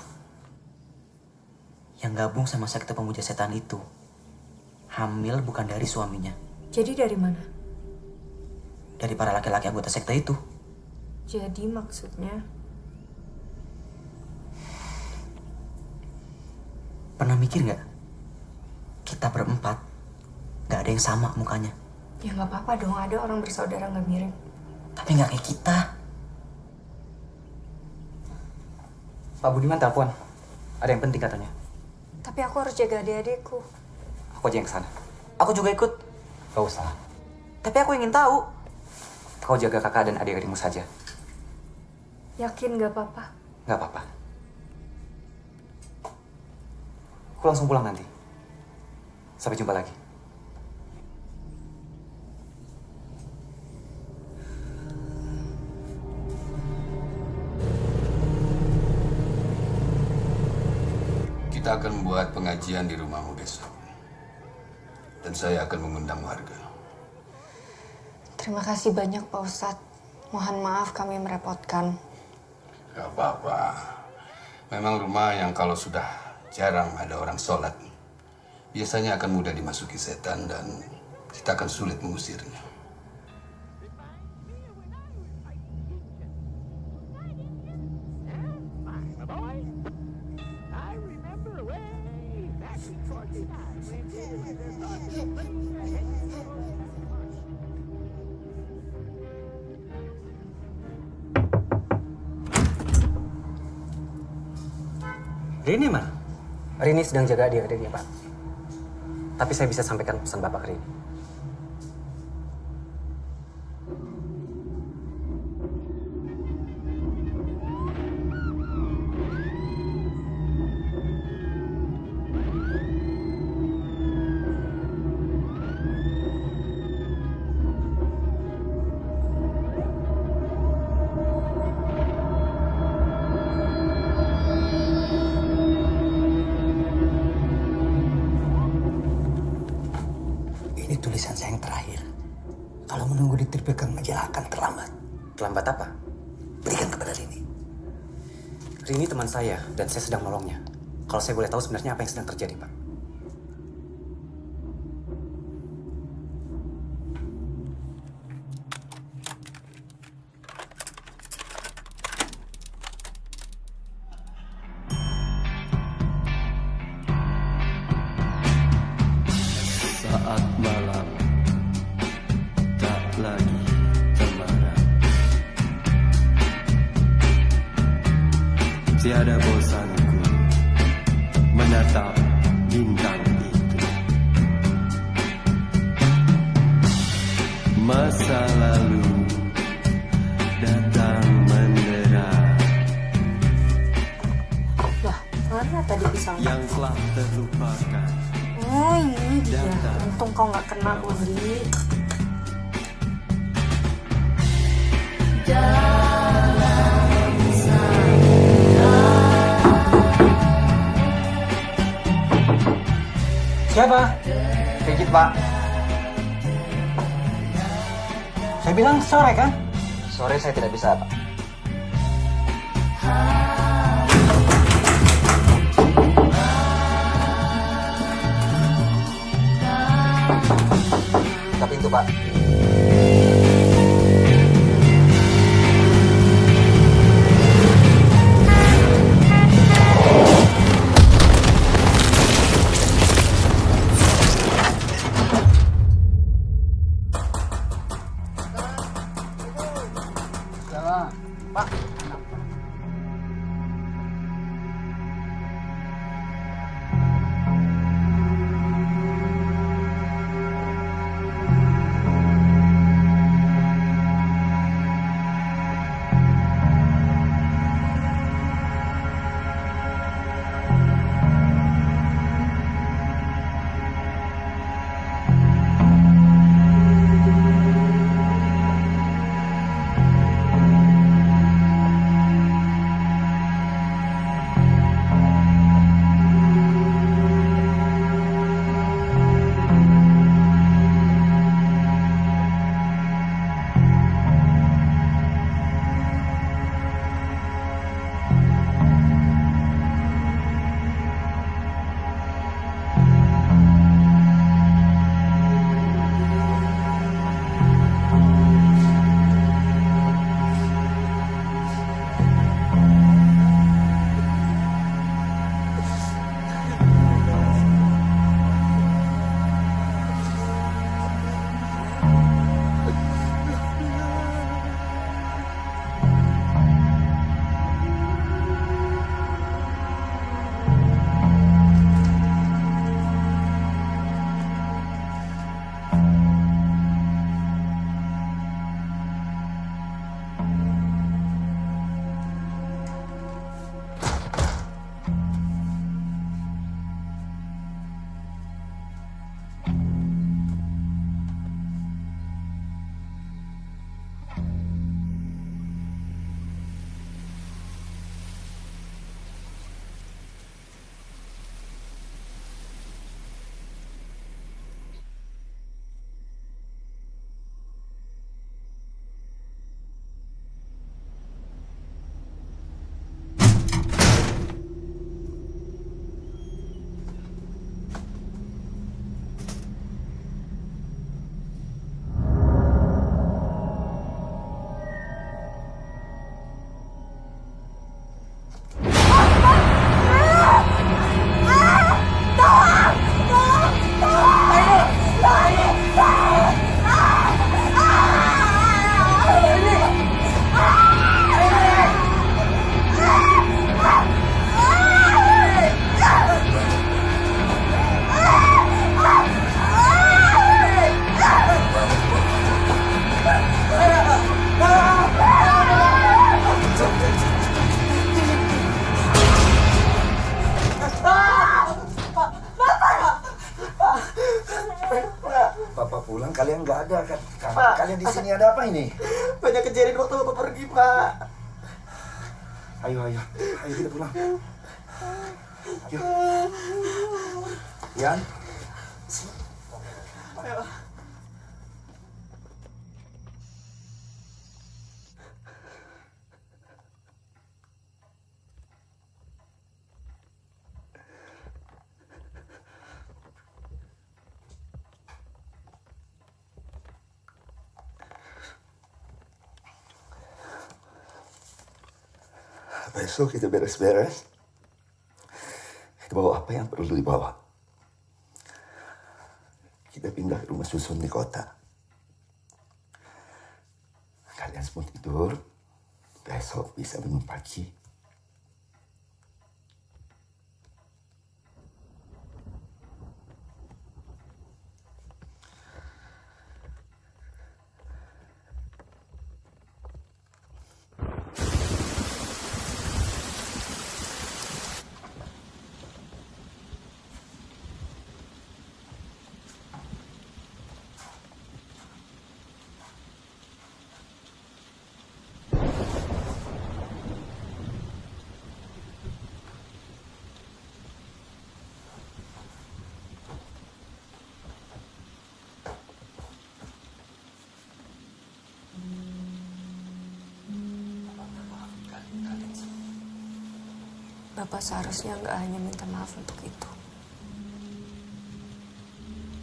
Yang gabung sama sekte pemuja setan itu hamil bukan dari suaminya. Jadi dari mana? Dari para laki-laki anggota sekte itu. Jadi maksudnya? Pernah mikir nggak? Kita berempat nggak ada yang sama mukanya. Ya nggak apa-apa dong, ada orang bersaudara nggak mirip. Tapi nggak kayak kita. Pak Budiman telepon. Ada yang penting katanya. Tapi aku harus jaga adik-adikku. Aku aja yang kesana. Aku juga ikut. Gak usah. Tapi aku ingin tahu. Kau jaga kakak dan adik-adikmu saja. Yakin nggak apa-apa? Gak apa-apa. Aku langsung pulang nanti. Sampai jumpa lagi. Kita akan membuat pengajian di rumahmu besok. Dan saya akan mengundang warga. Terima kasih banyak Pak Ustadz. Mohon maaf kami merepotkan. Gak apa-apa. Memang rumah yang kalau sudah jarang ada orang sholat, biasanya akan mudah dimasuki setan dan kita akan sulit mengusirnya. Rini mana? Rini sedang jaga adik-adiknya, Pak. Tapi saya bisa sampaikan pesan Bapak ke Rini. Ini tulisan saya yang terakhir. Kalau menunggu diterbitkan majalah akan terlambat. Terlambat apa? Berikan kepada Rini. Rini teman saya dan saya sedang menolongnya. Kalau saya boleh tahu sebenarnya apa yang sedang terjadi, Pak? Saat malam tak lagi cemara, tiada bosanku menatap bintang itu. Masa lalu datang mendera Lah, mana tadi pisangnya? yang telah terlupakan. Oh ini dia. Untung kau nggak kena Bondi. Siapa? Pijit, Pak. Saya bilang sore kan? Sore saya tidak bisa, Pak. Buka pintu, Pak. Bapak pulang, kalian nggak ada kan? Kalian di sini ada apa ini? Banyak kejadian waktu Bapak pergi, Pak. Ayo kita pulang. Ayo. Yan. Ayo. Besok kita beres-beres. Kita bawa apa yang perlu dibawa. Kita pindah ke rumah susun di kota. Kalian semua tidur. Besok bisa bangun pagi. Bapak seharusnya nggak hanya minta maaf untuk itu.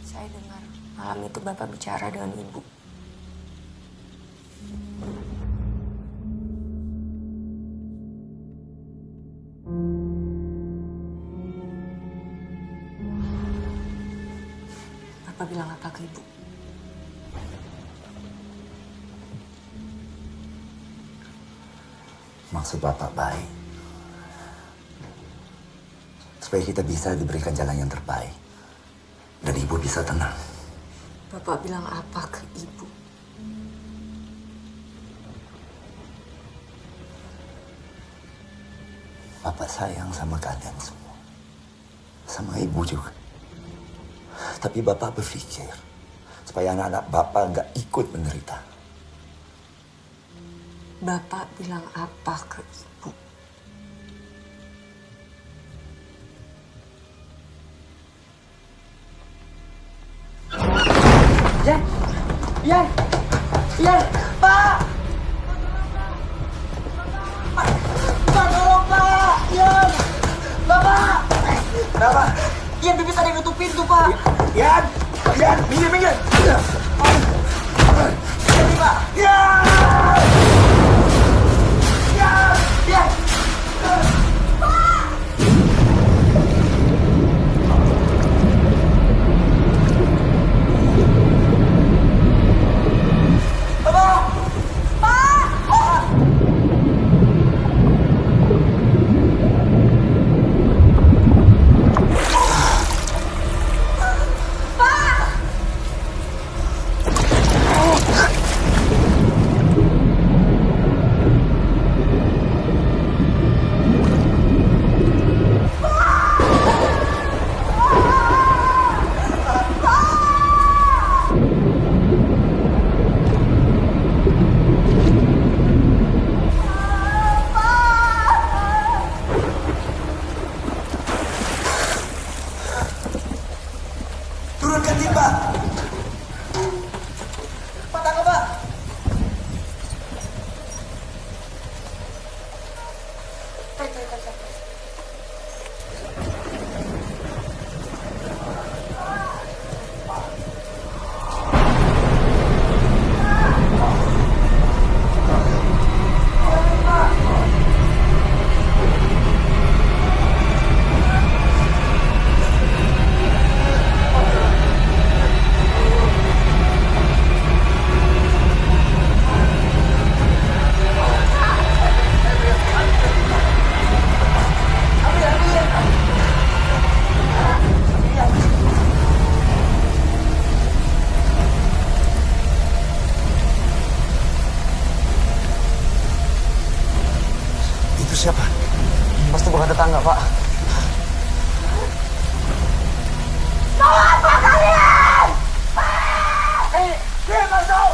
Saya dengar malam itu Bapak bicara dengan Ibu. Bapak bilang apa ke Ibu? Maksud Bapak baik. Supaya kita bisa diberikan jalan yang terbaik. Dan Ibu bisa tenang. Bapak bilang apa ke Ibu? Bapak sayang sama kalian semua. Sama Ibu juga. Tapi Bapak berpikir supaya anak-anak Bapak nggak ikut menderita. Bapak bilang apa ke Ibu? Ian! Ian! Ian! Pak! Pak, tolong Pak! Ian! Bapak! Kenapa? Ian, bibit ada yang nutup pintu, Pak! Ian! Ian! Minggir, minggir! Ini, Pak! Ian! Ian! Ian! Turunkan timba! Pak, tangkap, Pak! Itu siapa? Pasti bukan tetangga, Pak. Mau apa kalian? Masuk!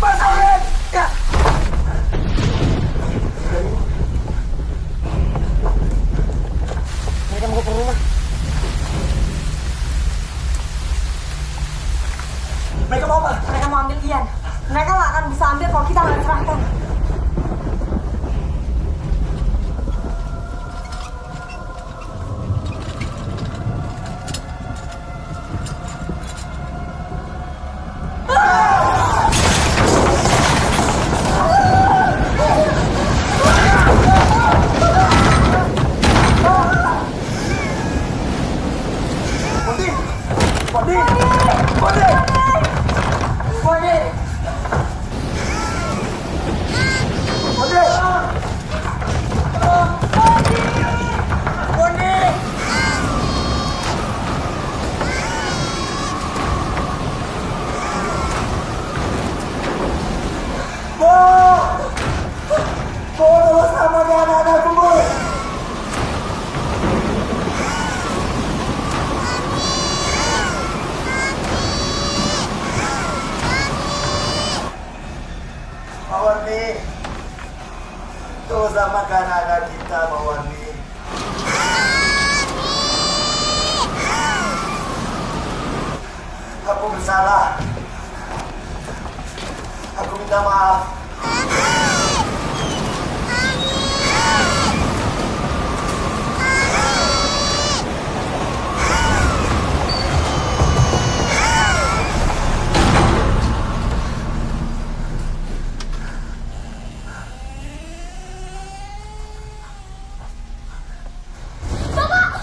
Masukin! Ya! Mereka mau ke rumah. Mereka mau apa? Mereka mau ambil Ian. Mereka nggak akan bisa ambil kalau kita nggak serahkan.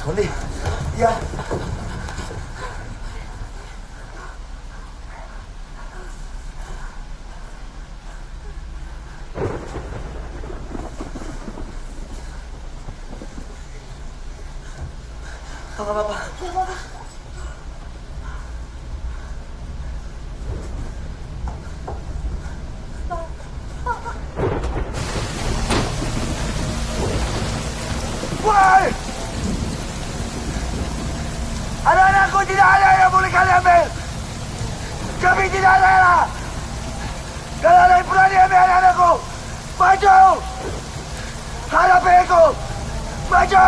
Sundi. Ya. Apa apa? Woi! Anak-anakku tidak ada yang boleh kalian ambil. Kami tidak rela. Kalau ada yang berani ambil anak-anakku, maju! Hadapi aku! Maju!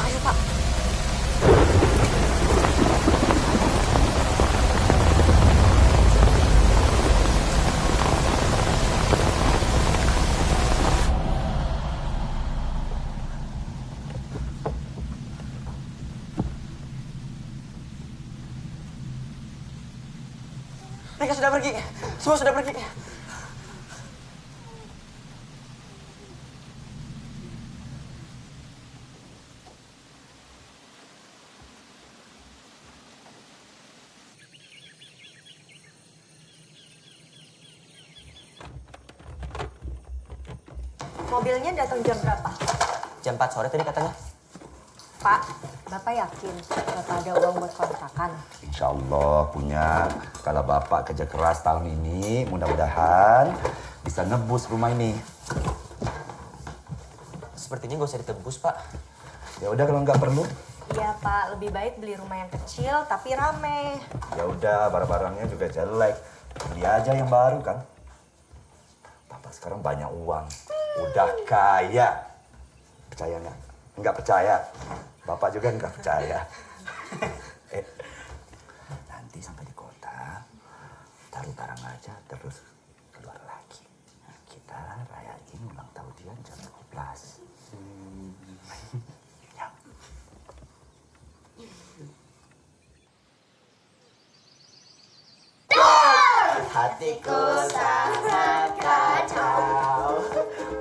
Ayo Pak. Mereka sudah pergi. Semua sudah pergi. Mobilnya datang jam berapa? Jam 4 sore tadi katanya. Pak, Bapak yakin Bapak ada uang buat kontrakan? Insya Allah punya. Kalau Bapak kerja keras tahun ini, mudah-mudahan bisa nebus rumah ini. Sepertinya gak usah ditebus, Pak. Ya udah kalau nggak perlu. Iya Pak, lebih baik beli rumah yang kecil tapi rame. Ya udah, barang-barangnya juga jelek. Beli aja yang baru kan. Bapak sekarang banyak uang. Udah kaya. Percaya nggak? Nggak percaya. Bapak juga nggak percaya. Nanti sampai di kota, taruh barang aja terus keluar lagi. Nah, kita rayain ulang tahun dia jam 12. Ya. Hatiku sangat kacau,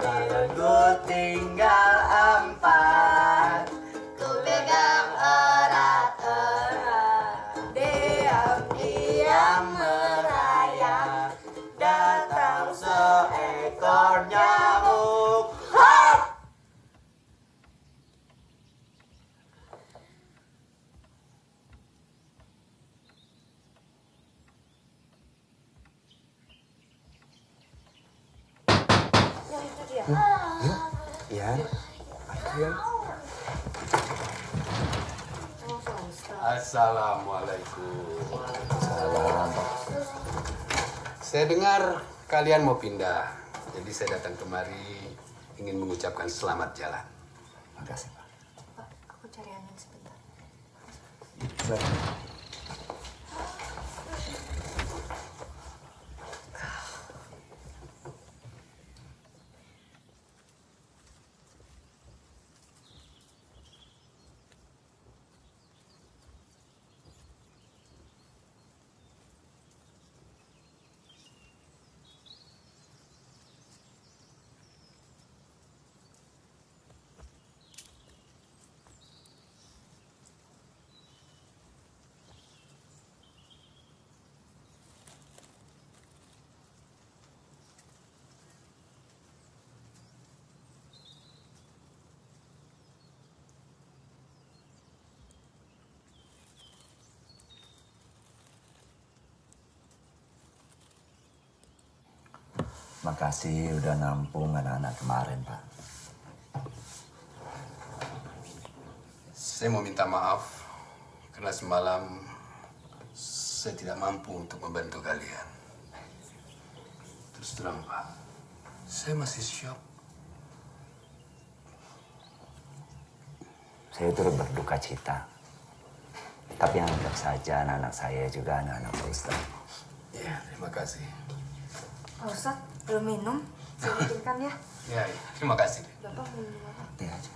malamku tinggal 4. Ku pegang erat-erat, diam-diam merayap, datang seekor nyamuk. Hop! Yang itu dia. Iya. Iya. Assalamualaikum. Salam. Saya dengar kalian mau pindah. Jadi saya datang kemari ingin mengucapkan selamat jalan. Makasih, Pak. Pak, aku cari angin sebentar. Makasih udah nampung anak-anak kemarin, Pak. Saya mau minta maaf karena semalam saya tidak mampu untuk membantu kalian. Terus terang, Pak, saya masih syok. Saya turut berduka cita. Tapi anggap saja anak-anak saya juga anak-anak Pak Ustadz. Ya, terima kasih. Pak Ustadz, belum minum? Saya bikinkan ya. Ya, terima kasih. Bapak mau minum apa? Teh aja.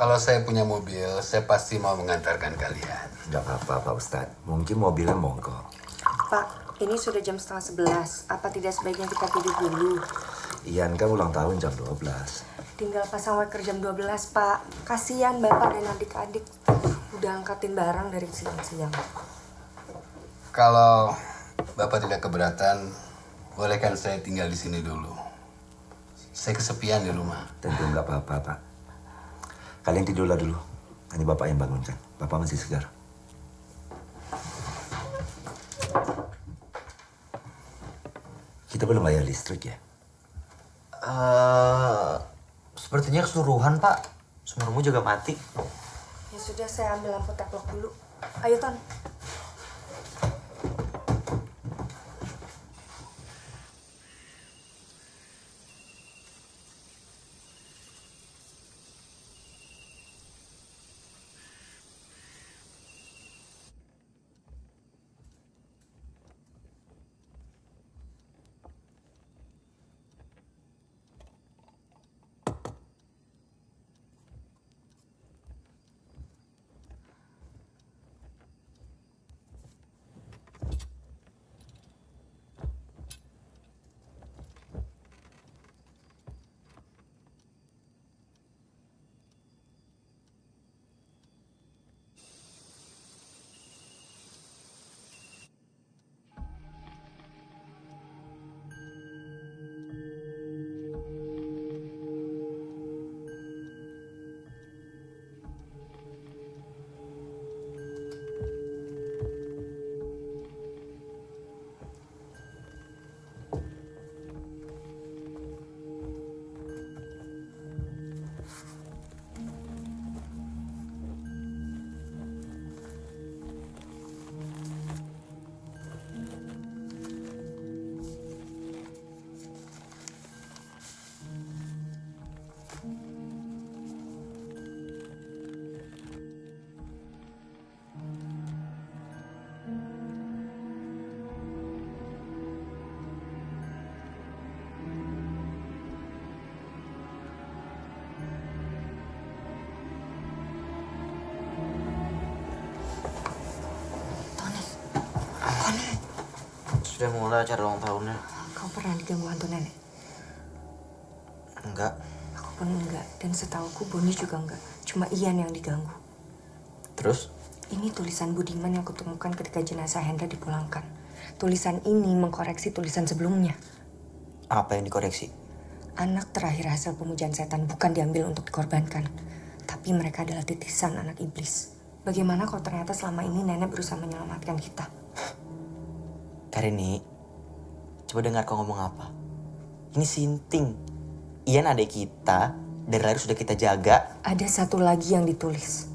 Kalau saya punya mobil, saya pasti mau mengantarkan kalian. Nggak apa-apa, Pak Ustadz. Mungkin mobilnya mogok. Pak, ini sudah jam 10:30. Apa tidak sebaiknya kita tidur dulu? Ian kan ulang tahun jam 12. Tinggal pasang waker jam 12, Pak. Kasihan Bapak dan adik-adik. Udah angkatin barang dari siang-siang. Kalau Bapak tidak keberatan, bolehkan saya tinggal di sini dulu. Saya kesepian di rumah. Tentu nggak apa-apa, Pak. Kalian tidurlah dulu. Nanti Bapak yang bangunkan. Bapak masih segar. Kita belum bayar listrik ya? Sepertinya keseluruhan, Pak. Sumarmu juga mati. Ya sudah, saya ambil lampu teplok dulu. Ayo, Ton. Sudah mulai acara ulang tahunnya. Kau pernah diganggu hantu nenek? Enggak. Aku pun enggak. Dan setauku Boni juga enggak. Cuma Ian yang diganggu. Terus? Ini tulisan Budiman yang kutemukan ketika jenazah Hendra dipulangkan. Tulisan ini mengkoreksi tulisan sebelumnya. Apa yang dikoreksi? Anak terakhir hasil pemujaan setan bukan diambil untuk dikorbankan. Tapi mereka adalah titisan anak iblis. Bagaimana kalau ternyata selama ini nenek berusaha menyelamatkan kita? Karini, coba dengar kau ngomong apa. Ini sinting. Ian adik kita, dari lahir sudah kita jaga. Ada satu lagi yang ditulis.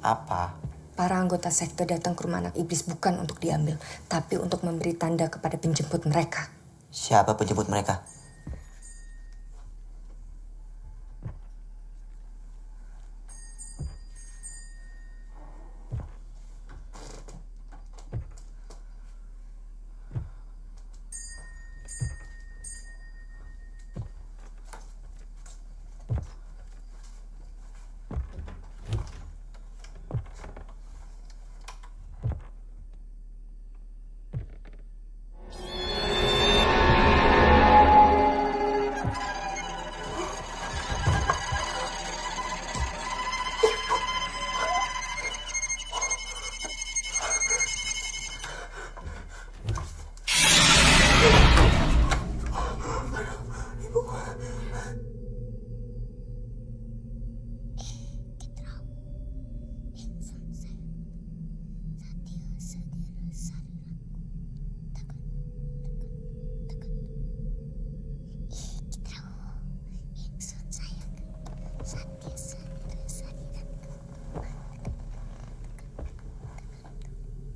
Apa? Para anggota sekte datang ke rumah anak iblis bukan untuk diambil, tapi untuk memberi tanda kepada penjemput mereka. Siapa penjemput mereka?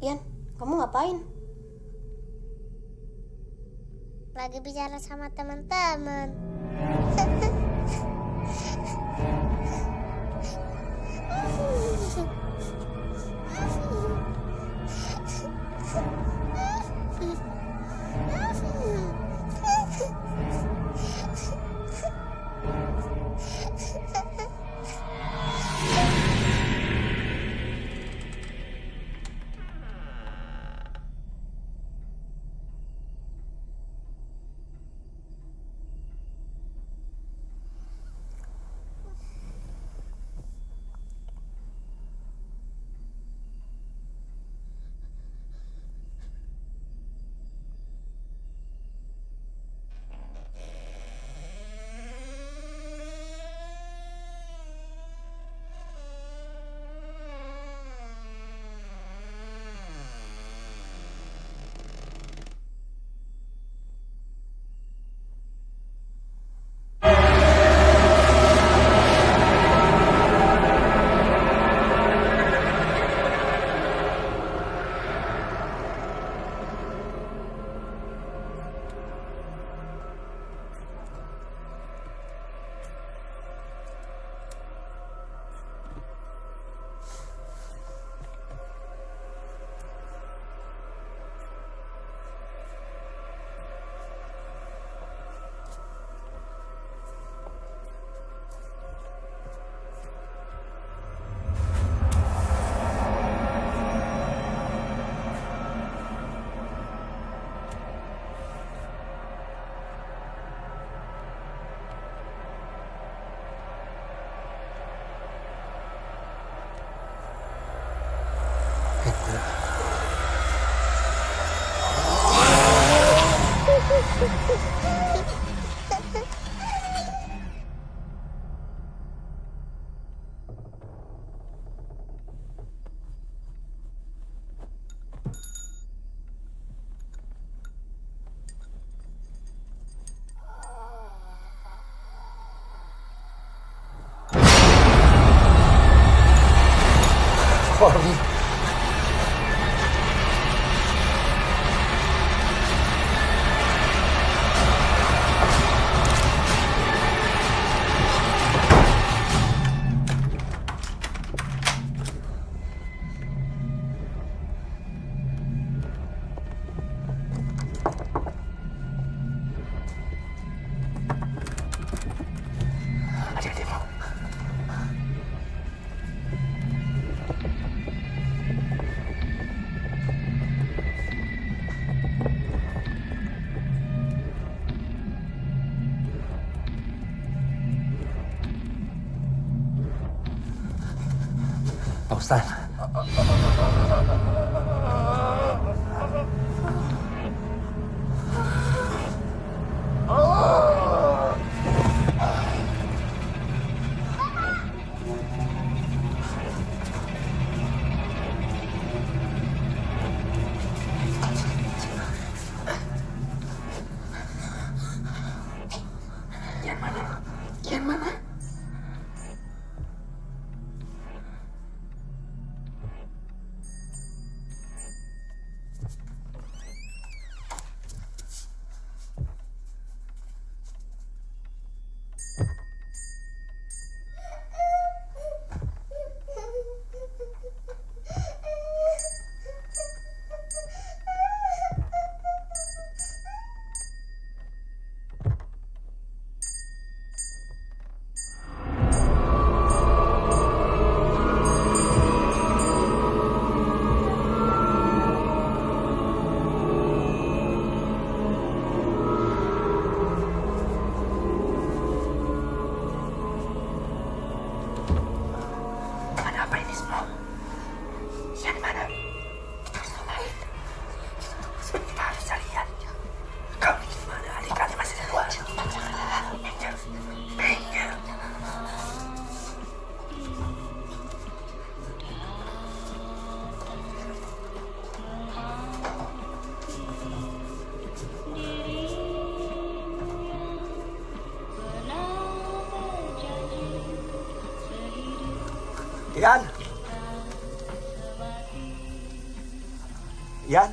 Ian, kamu ngapain? Lagi bicara sama teman-teman. Bobby. Adik-adikmu. Pak Ustaz. Kian mana? Yan. Yan.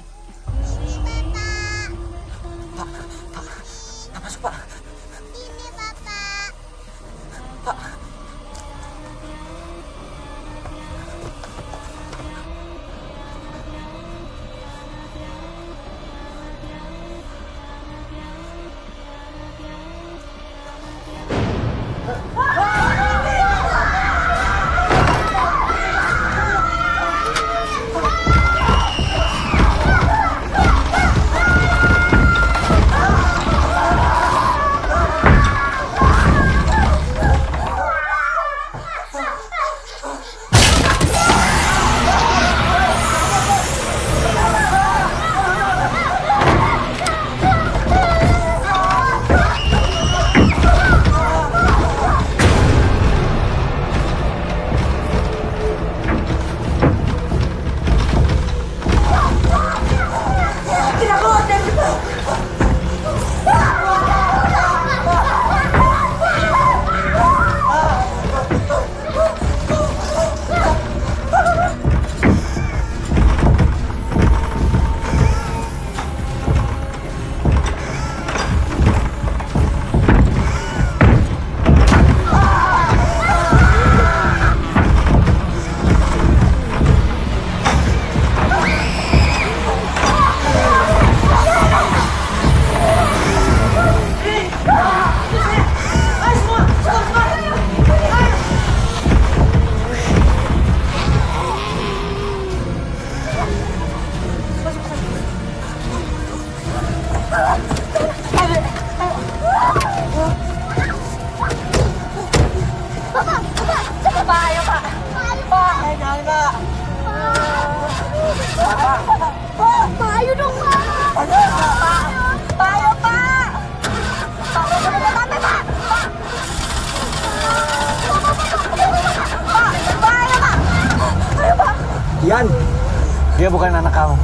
Pak, masuk Pak. Ini Bapak. Pak. Dian, dia bukan anak kamu.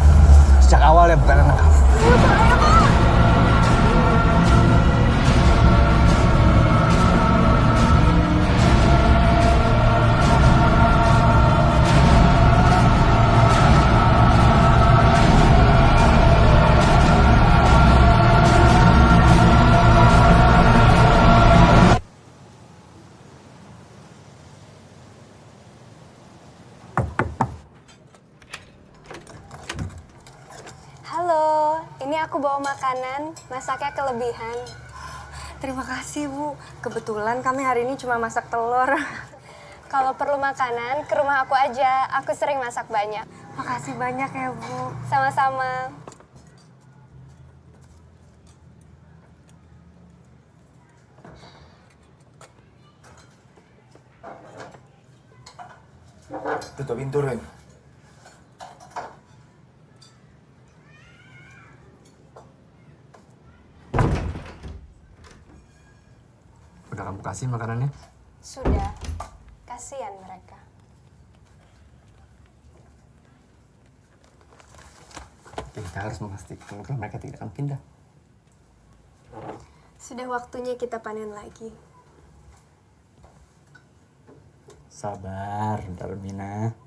Sejak awal dia bukan anak kamu. Halo, ini aku bawa makanan, masaknya kelebihan. Terima kasih, Bu. Kebetulan kami hari ini cuma masak telur. Kalau perlu makanan, ke rumah aku aja. Aku sering masak banyak. Makasih banyak ya, Bu. Sama-sama. Tutup pintu, Ren. Udah kamu kasih makanannya? Sudah. Kasihan mereka. Kita harus memastikan kalau mereka tidak akan pindah. Sudah waktunya kita panen lagi. Sabar, Darmina.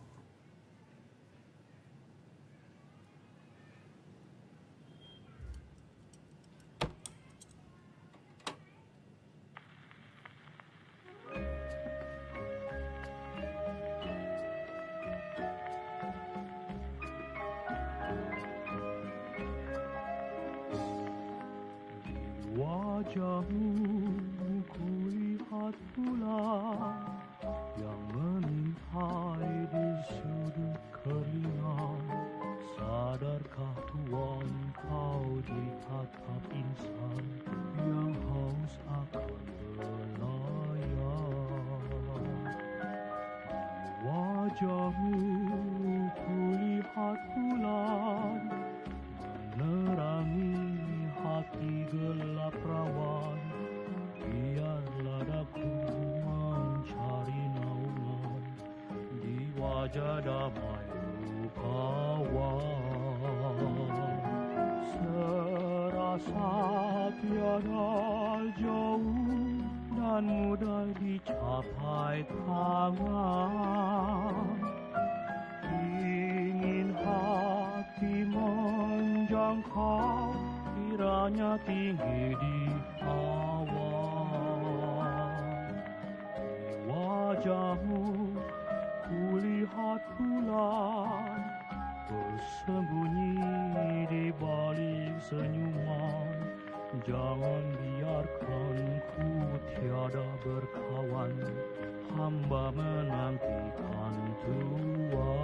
Wajahmu kulihat bulan yang mengintai di sudut keringat. Sadarkah Tuhan kau ditatap insan yang haus akan belayar. Wajahmu kulihat bulan menerangi hati gelap rawan. Biarlah daku mencari naungan di wajah damai kawan. Serasa tiada jauh dan mudah dicapai tangan. Ingin hati menjangkau, kiranya tinggi di awan. Di wajahmu kulihat bulan bersembunyi di balik senyuman. Jangan biarkan ku tiada berkawan, hamba menantikan Tuhan.